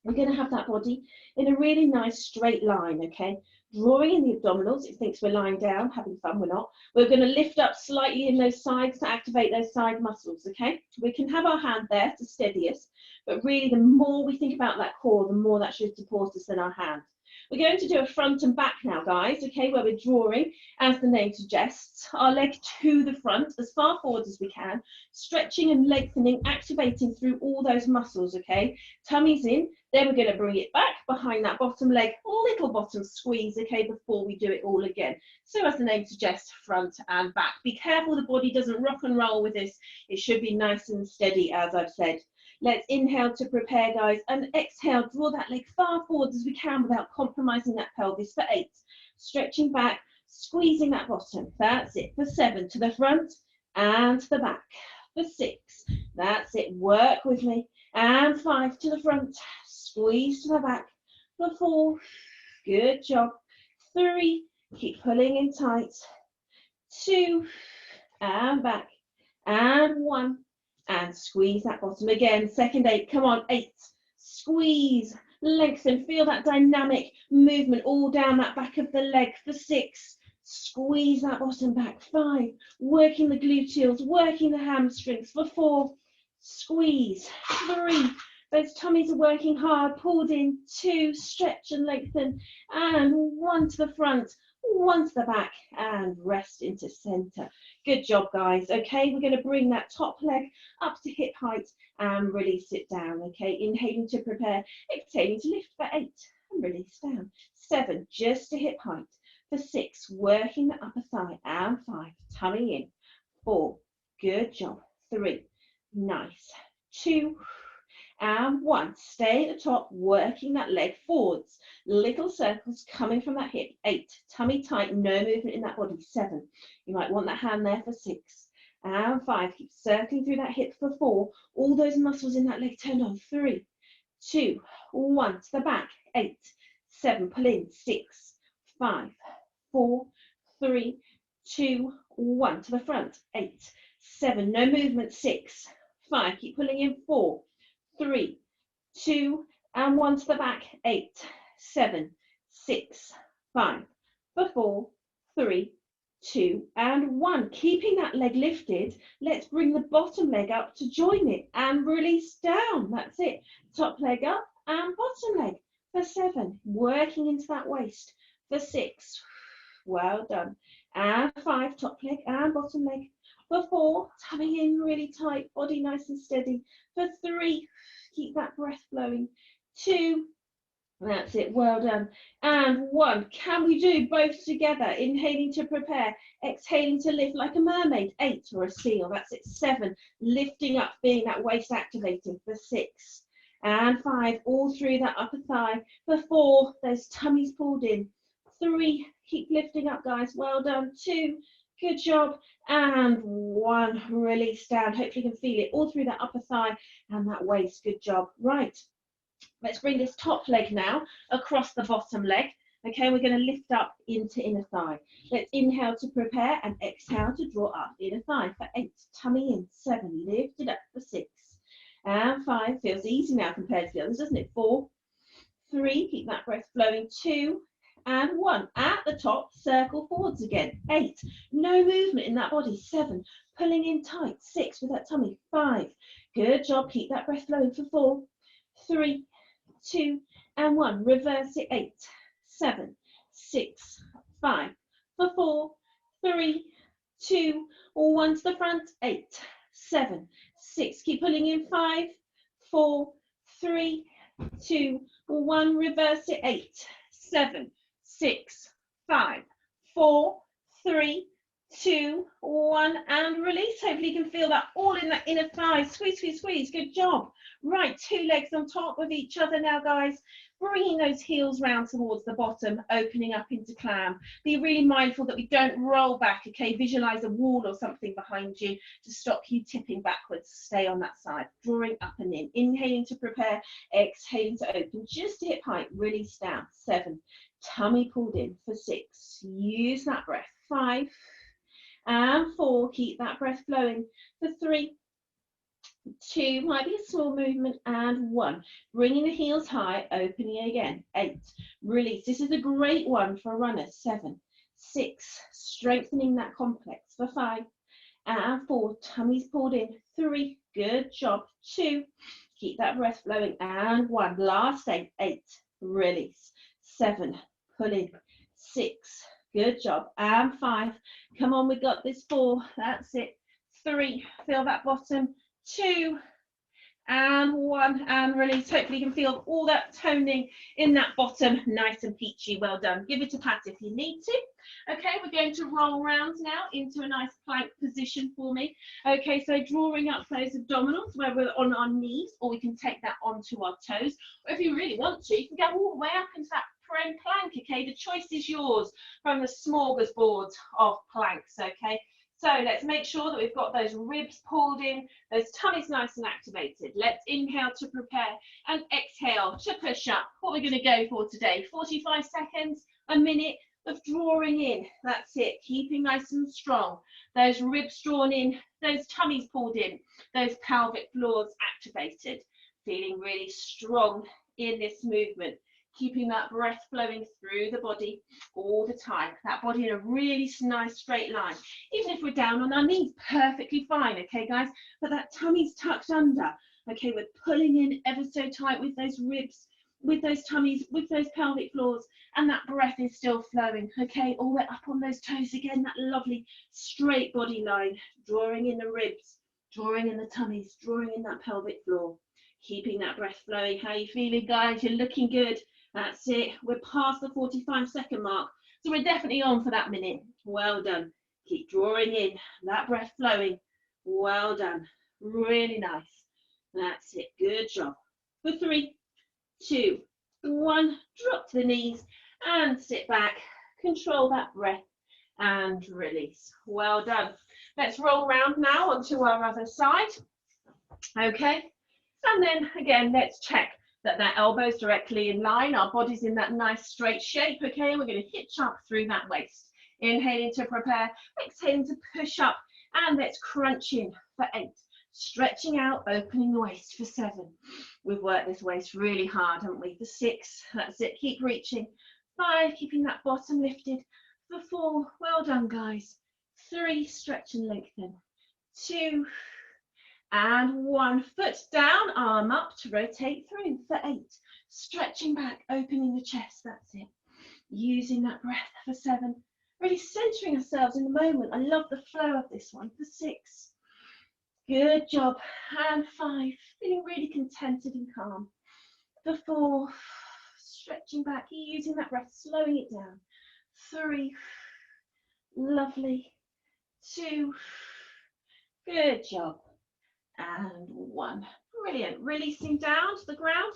We're going to have that body in a really nice straight line, okay? Drawing in the abdominals. It thinks we're lying down, having fun, we're not. We're going to lift up slightly in those sides to activate those side muscles, okay? We can have our hand there to steady us, but really the more we think about that core, the more that should support us than our hand. We're going to do a front and back now, guys, okay, where we're drawing, as the name suggests, our leg to the front, as far forward as we can, stretching and lengthening, activating through all those muscles, okay? Tummy's in, then we're going to bring it back behind that bottom leg, little bottom squeeze, okay, before we do it all again. So as the name suggests, front and back. Be careful the body doesn't rock and roll with this. It should be nice and steady, as I've said. Let's inhale to prepare, guys, and exhale, draw that leg far forward as we can without compromising that pelvis. For 8, stretching back, squeezing that bottom. That's it. For 7, to the front and to the back. For 6, that's it. Work with me. And 5, to the front, squeeze to the back. For 4, good job. 3, keep pulling in tight. 2, and back. And 1. And squeeze that bottom again. Second 8, come on, 8, squeeze, lengthen, feel that dynamic movement all down that back of the leg. For 6, squeeze that bottom back. 5, working the gluteals, working the hamstrings. For 4, squeeze. 3, those tummies are working hard, pulled in. 2, stretch and lengthen, and 1 to the front, 1 to the back, and rest into center. Good job, guys. Okay, we're going to bring that top leg up to hip height and release it down. Okay, inhaling to prepare, exhaling to lift for 8 and release down. 7, just to hip height. For 6, working the upper thigh, and 5, tummy in. 4, good job. 3, nice. 2, and 1, stay at the top, working that leg forwards. Little circles coming from that hip. 8, tummy tight, no movement in that body. 7, you might want that hand there. For 6, and 5, keep circling through that hip. For 4, all those muscles in that leg turned on. 3, 2, 1, to the back. 8, 7, pull in. 6, 5, 4, 3, 2, 1, to the front. 8, 7, no movement. 6, 5, keep pulling in. 4, 3, 2, and 1 to the back. 8, 7, 6, 5, for 4, 3, 2, and 1. Keeping that leg lifted, let's bring the bottom leg up to join it and release down. That's it. Top leg up and bottom leg. For 7, working into that waist. For 6, well done. And 5, top leg and bottom leg. For 4, tummy in really tight, body nice and steady. For 3, keep that breath flowing. 2, that's it, well done. And 1, can we do both together? Inhaling to prepare, exhaling to lift like a mermaid. 8, or a seal, that's it. 7, lifting up, being that waist activating. For 6, and 5, all through that upper thigh. For 4, those tummies pulled in. 3, keep lifting up, guys. Well done. 2, good job. And 1, release down. Hopefully you can feel it all through that upper thigh and that waist. Good job. Right, let's bring this top leg now across the bottom leg. Okay, we're going to lift up into inner thigh. Let's inhale to prepare and exhale to draw up inner thigh for 8. Tummy in. 7, lift it up for 6. And 5, feels easy now compared to the others, doesn't it? 4, 3, keep that breath flowing. 2, and 1. At the top, circle forwards again. 8, no movement in that body. 7, pulling in tight. 6, with that tummy. 5, good job. Keep that breath flowing for 4, 3, 2, and 1. Reverse it. 8, 7, 6, 5. For 4, 3, 2, 1 to the front. 8, 7, 6. Keep pulling in. 5, 4, 3, 2, 1. Reverse it. 8, 7, 6, 5, 4, 3, 2, 1, and release. Hopefully you can feel that all in that inner thigh. Squeeze, squeeze, squeeze. Good job. Right, 2 legs on top of each other now, guys. Bringing those heels round towards the bottom, opening up into clam. Be really mindful that we don't roll back, okay? Visualize a wall or something behind you to stop you tipping backwards. Stay on that side. Drawing up and in. Inhaling to prepare, exhaling to open. Just to hip height, release down. 7, tummy pulled in for 6. Use that breath. 5, and 4, keep that breath flowing for 3, 2, might be a small movement, and 1. Bringing the heels high, opening again. 8, release. This is a great one for a runner. 7, 6, strengthening that complex for 5, and 4, tummies pulled in. 3, good job. 2, keep that breath flowing, and 1. Last 8, 8, release. 7, pull in. 6, good job. And 5, come on, we got this. 4, that's it. 3, feel that bottom. 2, and 1, and release. Hopefully you can feel all that toning in that bottom, nice and peachy. Well done. Give it a pat if you need to. Okay, we're going to roll around now into a nice plank position for me. Okay, so drawing up those abdominals where we're on our knees, or we can take that onto our toes. Or if you really want to, you can go all the way up into that prone plank. Okay, the choice is yours from the smorgasbord of planks. Okay, so let's make sure that we've got those ribs pulled in, those tummies nice and activated. Let's inhale to prepare and exhale to push up. What we're going to go for today, 45 seconds, a minute of drawing in. That's it, keeping nice and strong. Those ribs drawn in, those tummies pulled in, those pelvic floors activated. Feeling really strong in this movement. Keeping that breath flowing through the body all the time. That body in a really nice straight line. Even if we're down on our knees, perfectly fine, okay, guys? But that tummy's tucked under. Okay, we're pulling in ever so tight with those ribs, with those tummies, with those pelvic floors, and that breath is still flowing, okay? Or we're up on those toes again, that lovely straight body line, drawing in the ribs, drawing in the tummies, drawing in that pelvic floor. Keeping that breath flowing. How are you feeling, guys? You're looking good. That's it. We're past the 45-second mark. So we're definitely on for that minute. Well done. Keep drawing in. That breath flowing. Well done. Really nice. That's it. Good job. For 3, 2, 1. Drop to the knees and sit back. Control that breath and release. Well done. Let's roll around now onto our other side. Okay. And then again, let's check that elbow's directly in line, our body's in that nice straight shape, okay? We're going to hitch up through that waist. Inhaling to prepare, exhaling to push up, and let's crunch in for 8. Stretching out, opening the waist for 7. We've worked this waist really hard, haven't we? For 6, that's it, keep reaching. 5, keeping that bottom lifted. For 4, well done, guys. 3, stretch and lengthen. 2, and 1. Foot down, arm up to rotate through for 8. Stretching back, opening the chest, that's it. Using that breath for 7. Really centering ourselves in the moment. I love the flow of this one. For 6. Good job. And 5. Feeling really contented and calm. For 4. Stretching back, using that breath, slowing it down. 3. Lovely. 2. Good job. And 1. Brilliant. Releasing down to the ground.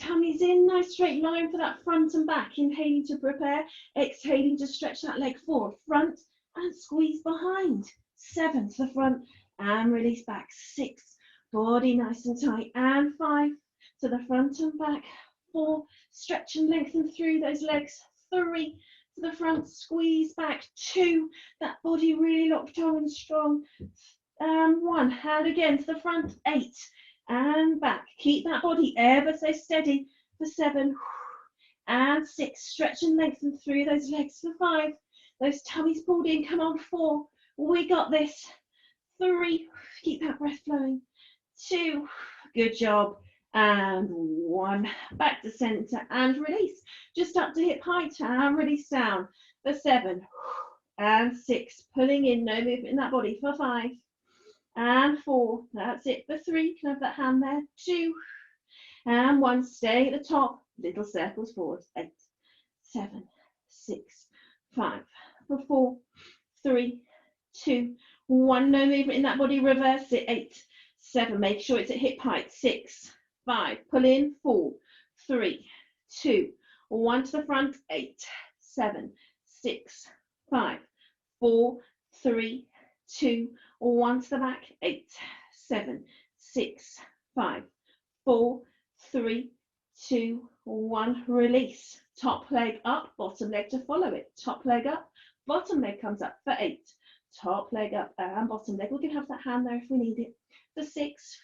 Tummy's in, nice straight line for that front and back. Inhaling to prepare, exhaling to stretch that leg forward. Front and squeeze behind. 7 to the front and release back. 6, body nice and tight. And 5 to the front and back. 4, stretch and lengthen through those legs. 3 to the front, squeeze back. 2, that body really locked on and strong. 1, and again to the front. 8 and back. Keep that body ever so steady for 7 and 6. Stretch and lengthen through those legs for 5. Those tummies pulled in. Come on. 4, we got this. 3, keep that breath flowing. 2, good job. And 1, back to center and release. Just up to hip height and release down for 7 and 6. Pulling in, no movement in that body for 5 and 4. That's it for 3. Can I have that hand there? 2 and 1. Stay at the top. Little circles forward. 8, 7, 6, 5. For 4, 3, 2, 1. No movement in that body. Reverse it. 8, 7. Make sure it's at hip height. 6, 5. Pull in. 4, 3, 2, 1 to the front. 8, 7, 6, 5. 4, 3, 2, 1 to the back. 8, 7, 6, 5. 4, 3, 2, 1. Release. Top leg up, bottom leg to follow it. Top leg up, bottom leg comes up for 8. Top leg up and bottom leg. We can have that hand there if we need it. For 6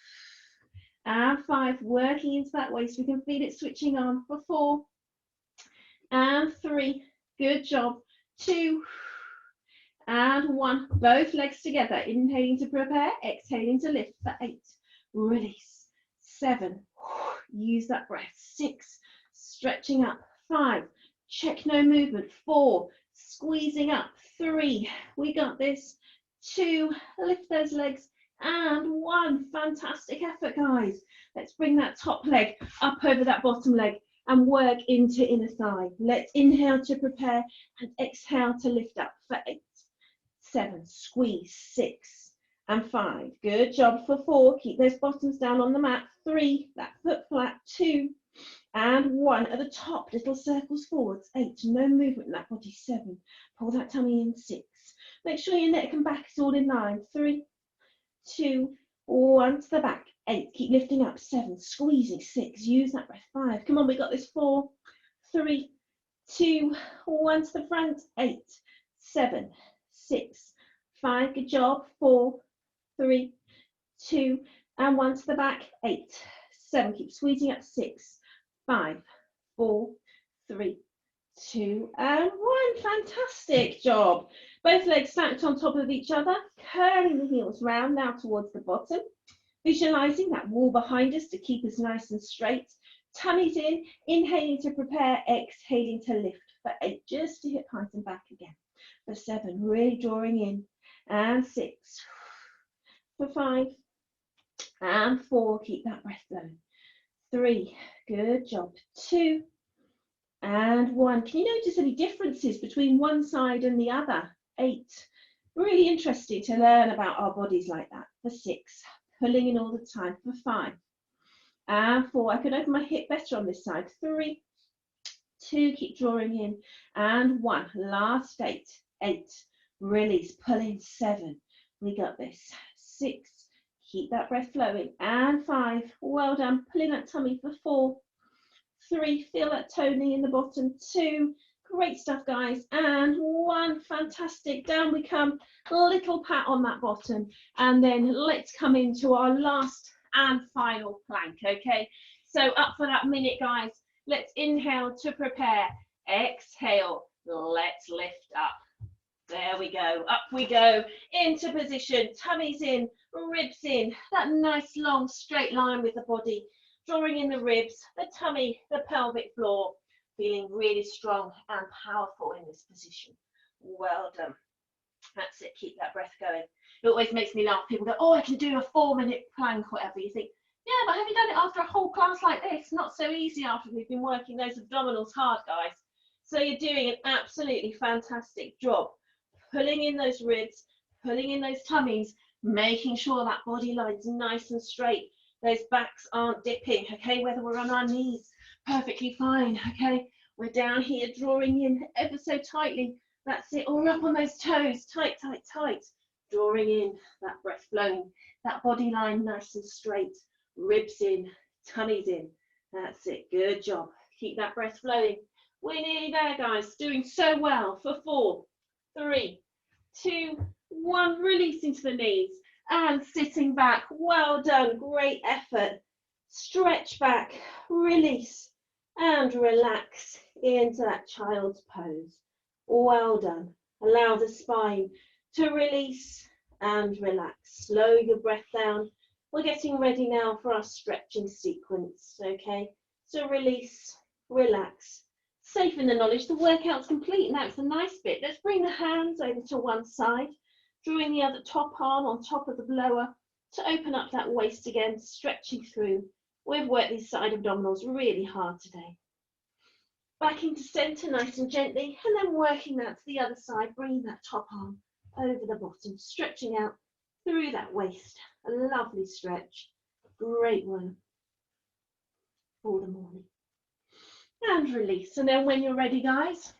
and 5. Working into that waist. We can feel it switching on. For 4 and 3. Good job. 2 and 1. Both legs together. Inhaling to prepare. Exhaling to lift for 8. Release. 7. Use that breath. 6. Stretching up. 5. Check no movement. 4. Squeezing up. 3. We got this. 2. Lift those legs. And 1. Fantastic effort, guys. Let's bring that top leg up over that bottom leg and work into inner thigh. Let's inhale to prepare and exhale to lift up for 8. 7. Squeeze. 6 and 5. Good job for 4. Keep those bottoms down on the mat. 3. That foot flat. 2 and 1. At the top, little circles forwards. 8. No movement in that body. 7. Pull that tummy in. 6. Make sure your neck and back is all in line. 3, 2, 1 to the back. 8. Keep lifting up. 7. Squeezing. 6. Use that breath. 5. Come on, we got this. 4, 3, 2, 1 to the front. 8, 7, 6, 5. Good job. 4, 3, 2, and 1 to the back. 8, 7. Keep squeezing up. 6, 5, 4, 3, 2, and 1. Fantastic job. Both legs stacked on top of each other, curling the heels round now towards the bottom. Visualizing that wall behind us to keep us nice and straight. Tummies in, inhaling to prepare, exhaling to lift for 8, just to hip height and back again. For 7, really drawing in, and 6, for 5, and 4, keep that breath flowing. 3, good job. 2, and 1. Can you notice any differences between one side and the other? 8, really interesting to learn about our bodies like that. For 6, pulling in all the time. For 5, and 4, I can open my hip better on this side. 3, 2, keep drawing in, and 1. Last 8, 8, release, pull in. 7, we got this. 6, keep that breath flowing, and 5, well done, pulling that tummy. For 4, 3, feel that toning in the bottom. 2, great stuff, guys, and 1, fantastic. Down we come, little pat on that bottom, and then let's come into our last and final plank. Okay, so up for that minute, guys. Let's inhale to prepare, exhale, let's lift up. There we go, up we go, into position, tummies in, ribs in, that nice long straight line with the body, drawing in the ribs, the tummy, the pelvic floor, feeling really strong and powerful in this position. Well done. That's it, keep that breath going. It always makes me laugh. People go, oh, I can do a 4-minute plank, whatever. You think, yeah, but have you done it after a whole class like this? Not so easy after we've been working those abdominals hard, guys. So you're doing an absolutely fantastic job. Pulling in those ribs, pulling in those tummies, making sure that body line's nice and straight. Those backs aren't dipping, okay? Whether we're on our knees, perfectly fine, okay? We're down here drawing in ever so tightly. That's it, or up on those toes, tight, tight, tight. Drawing in, that breath flowing, that body line nice and straight. Ribs in, tummy's in. That's it, good job. Keep that breath flowing. We're nearly there, guys. Doing so well for 4, 3, 2, 1. Releasing to the knees and sitting back. Well done, great effort. Stretch back, release and relax into that child's pose. Well done. Allow the spine to release and relax. Slow your breath down. We're getting ready now for our stretching sequence, okay? So release, relax. Safe in the knowledge the workout's complete, and that's the nice bit. Let's bring the hands over to one side, drawing the other top arm on top of the blower to open up that waist again, stretching through. We've worked these side abdominals really hard today. Back into center nice and gently, and then working that to the other side, bringing that top arm over the bottom, stretching out through that waist. A lovely stretch. Great one for the morning. And release. And then when you're ready, guys,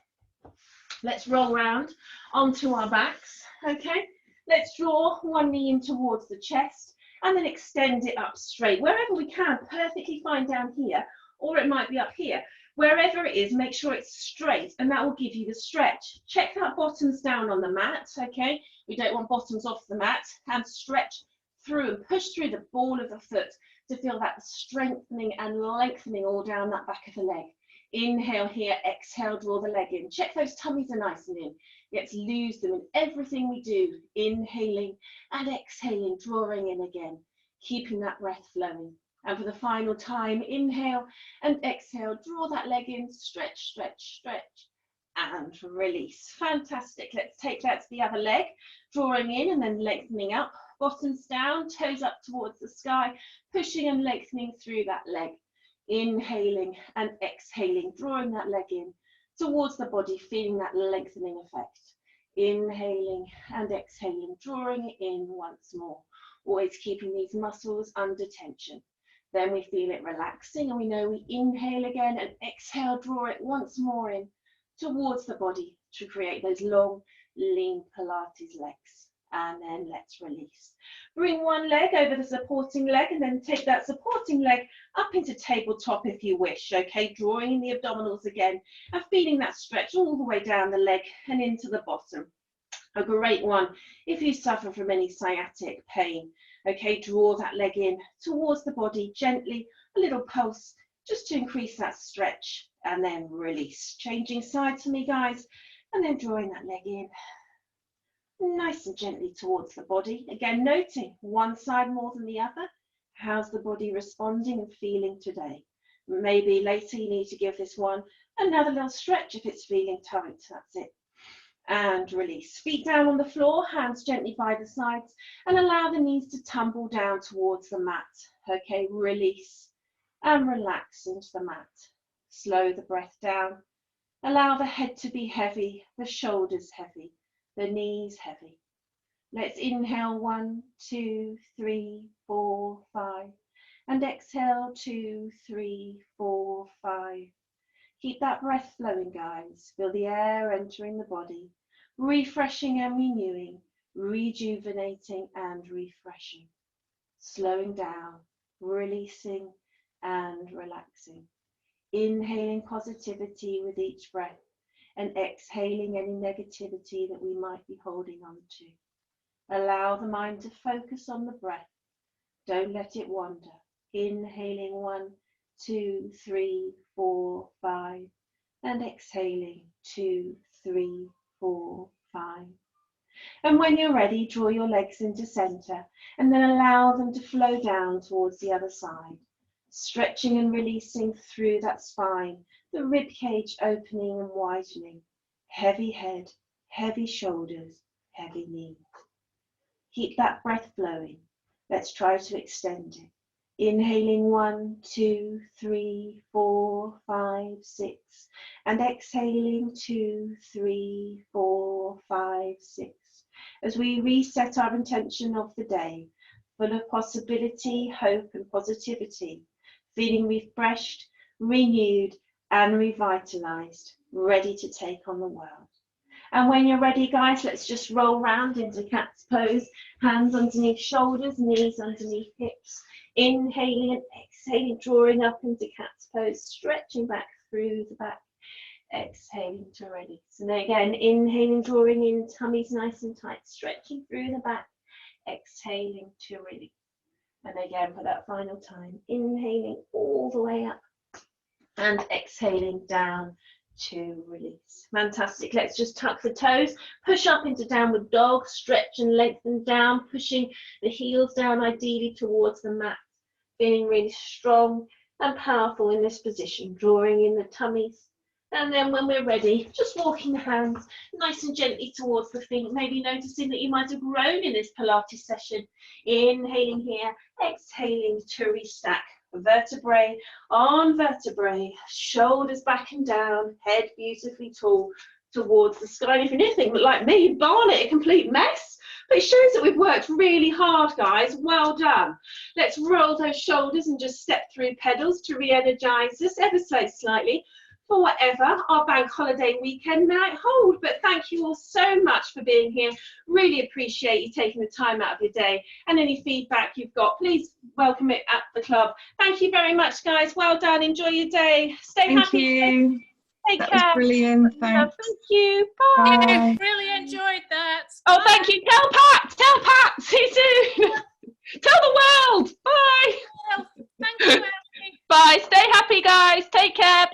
let's roll round onto our backs, okay? Let's draw one knee in towards the chest and then extend it up straight. Wherever we can, perfectly fine down here, or it might be up here. Wherever it is, make sure it's straight, and that will give you the stretch. Check that bottoms down on the mat, okay? We don't want bottoms off the mat. And stretch through and push through the ball of the foot to feel that strengthening and lengthening all down that back of the leg. Inhale here, exhale, draw the leg in. Check those tummies are nice and in. Let's lose them in everything we do. Inhaling and exhaling, drawing in again, keeping that breath flowing. And for the final time, inhale and exhale, draw that leg in, stretch, stretch, stretch, and release. Fantastic. Let's take that to the other leg, drawing in and then lengthening up, bottoms down, toes up towards the sky, pushing and lengthening through that leg. Inhaling and exhaling, drawing that leg in towards the body, feeling that lengthening effect. Inhaling and exhaling, drawing it in once more, always keeping these muscles under tension. Then we feel it relaxing, and we know we inhale again and exhale, draw it once more in towards the body to create those long, lean Pilates legs. And then let's release. Bring one leg over the supporting leg, and then take that supporting leg up into tabletop if you wish, okay? Drawing in the abdominals again and feeling that stretch all the way down the leg and into the bottom. A great one if you suffer from any sciatic pain. Okay, draw that leg in towards the body gently, a little pulse just to increase that stretch, and then release. Changing sides for me, guys, and then drawing that leg in nice and gently towards the body. Again, noting one side more than the other. How's the body responding and feeling today? Maybe later you need to give this one another little stretch if it's feeling tight. That's it. And release. Feet down on the floor, hands gently by the sides, and allow the knees to tumble down towards the mat. Okay, release and relax into the mat. Slow the breath down. Allow the head to be heavy, the shoulders heavy, the knees heavy. Let's inhale 1, 2, 3, 4, 5, and exhale 2, 3, 4, 5. Keep that breath flowing, guys. Feel the air entering the body, refreshing and renewing, rejuvenating and refreshing. Slowing down, releasing and relaxing. Inhaling positivity with each breath and exhaling any negativity that we might be holding on to. Allow the mind to focus on the breath. Don't let it wander. Inhaling 1, 2, 3, 4, 5, and exhaling 2, 3, 4, 5. And when you're ready, draw your legs into center and then allow them to flow down towards the other side, stretching and releasing through that spine, the rib cage opening and widening, heavy head, heavy shoulders, heavy knees. Keep that breath flowing. Let's try to extend it. Inhaling 1, 2, 3, 4, 5, 6, and exhaling 2, 3, 4, 5, 6. As we reset our intention of the day, full of possibility, hope and positivity, feeling refreshed, renewed and revitalized, ready to take on the world. And when you're ready, guys, let's just roll round into cat's pose. Hands underneath shoulders, knees underneath hips. Inhaling and exhaling, drawing up into cat's pose, stretching back through the back. Exhaling to release. And again, inhaling, drawing in, tummy's nice and tight, stretching through the back. Exhaling to release. And again, for that final time, inhaling all the way up and exhaling down to release. Fantastic. Let's just tuck the toes, push up into downward dog, stretch and lengthen down, pushing the heels down ideally towards the mat, feeling really strong and powerful in this position, drawing in the tummies. And then when we're ready, just walking the hands nice and gently towards the feet, maybe noticing that you might have grown in this Pilates session. Inhaling here, exhaling to restack. Vertebrae on vertebrae, shoulders back and down, head beautifully tall towards the sky. And if you're anything like me, barn it a complete mess. But it shows that we've worked really hard, guys. Well done. Let's roll those shoulders and just step through pedals to re-energize us ever so slightly for whatever our bank holiday weekend might hold. But thank you all so much for being here. Really appreciate you taking the time out of your day. And any feedback you've got, please welcome it at the club. Thank you very much, guys. Well done. Enjoy your day. Stay happy. Thank you. Take that care. Was brilliant. Thanks. Thank you. Bye. Bye. Really enjoyed that. Oh, thank you. Tell Pat. Tell Pat. See you soon. Tell the world. Bye. Well, thank you, Emily. Bye. Stay happy, guys. Take care.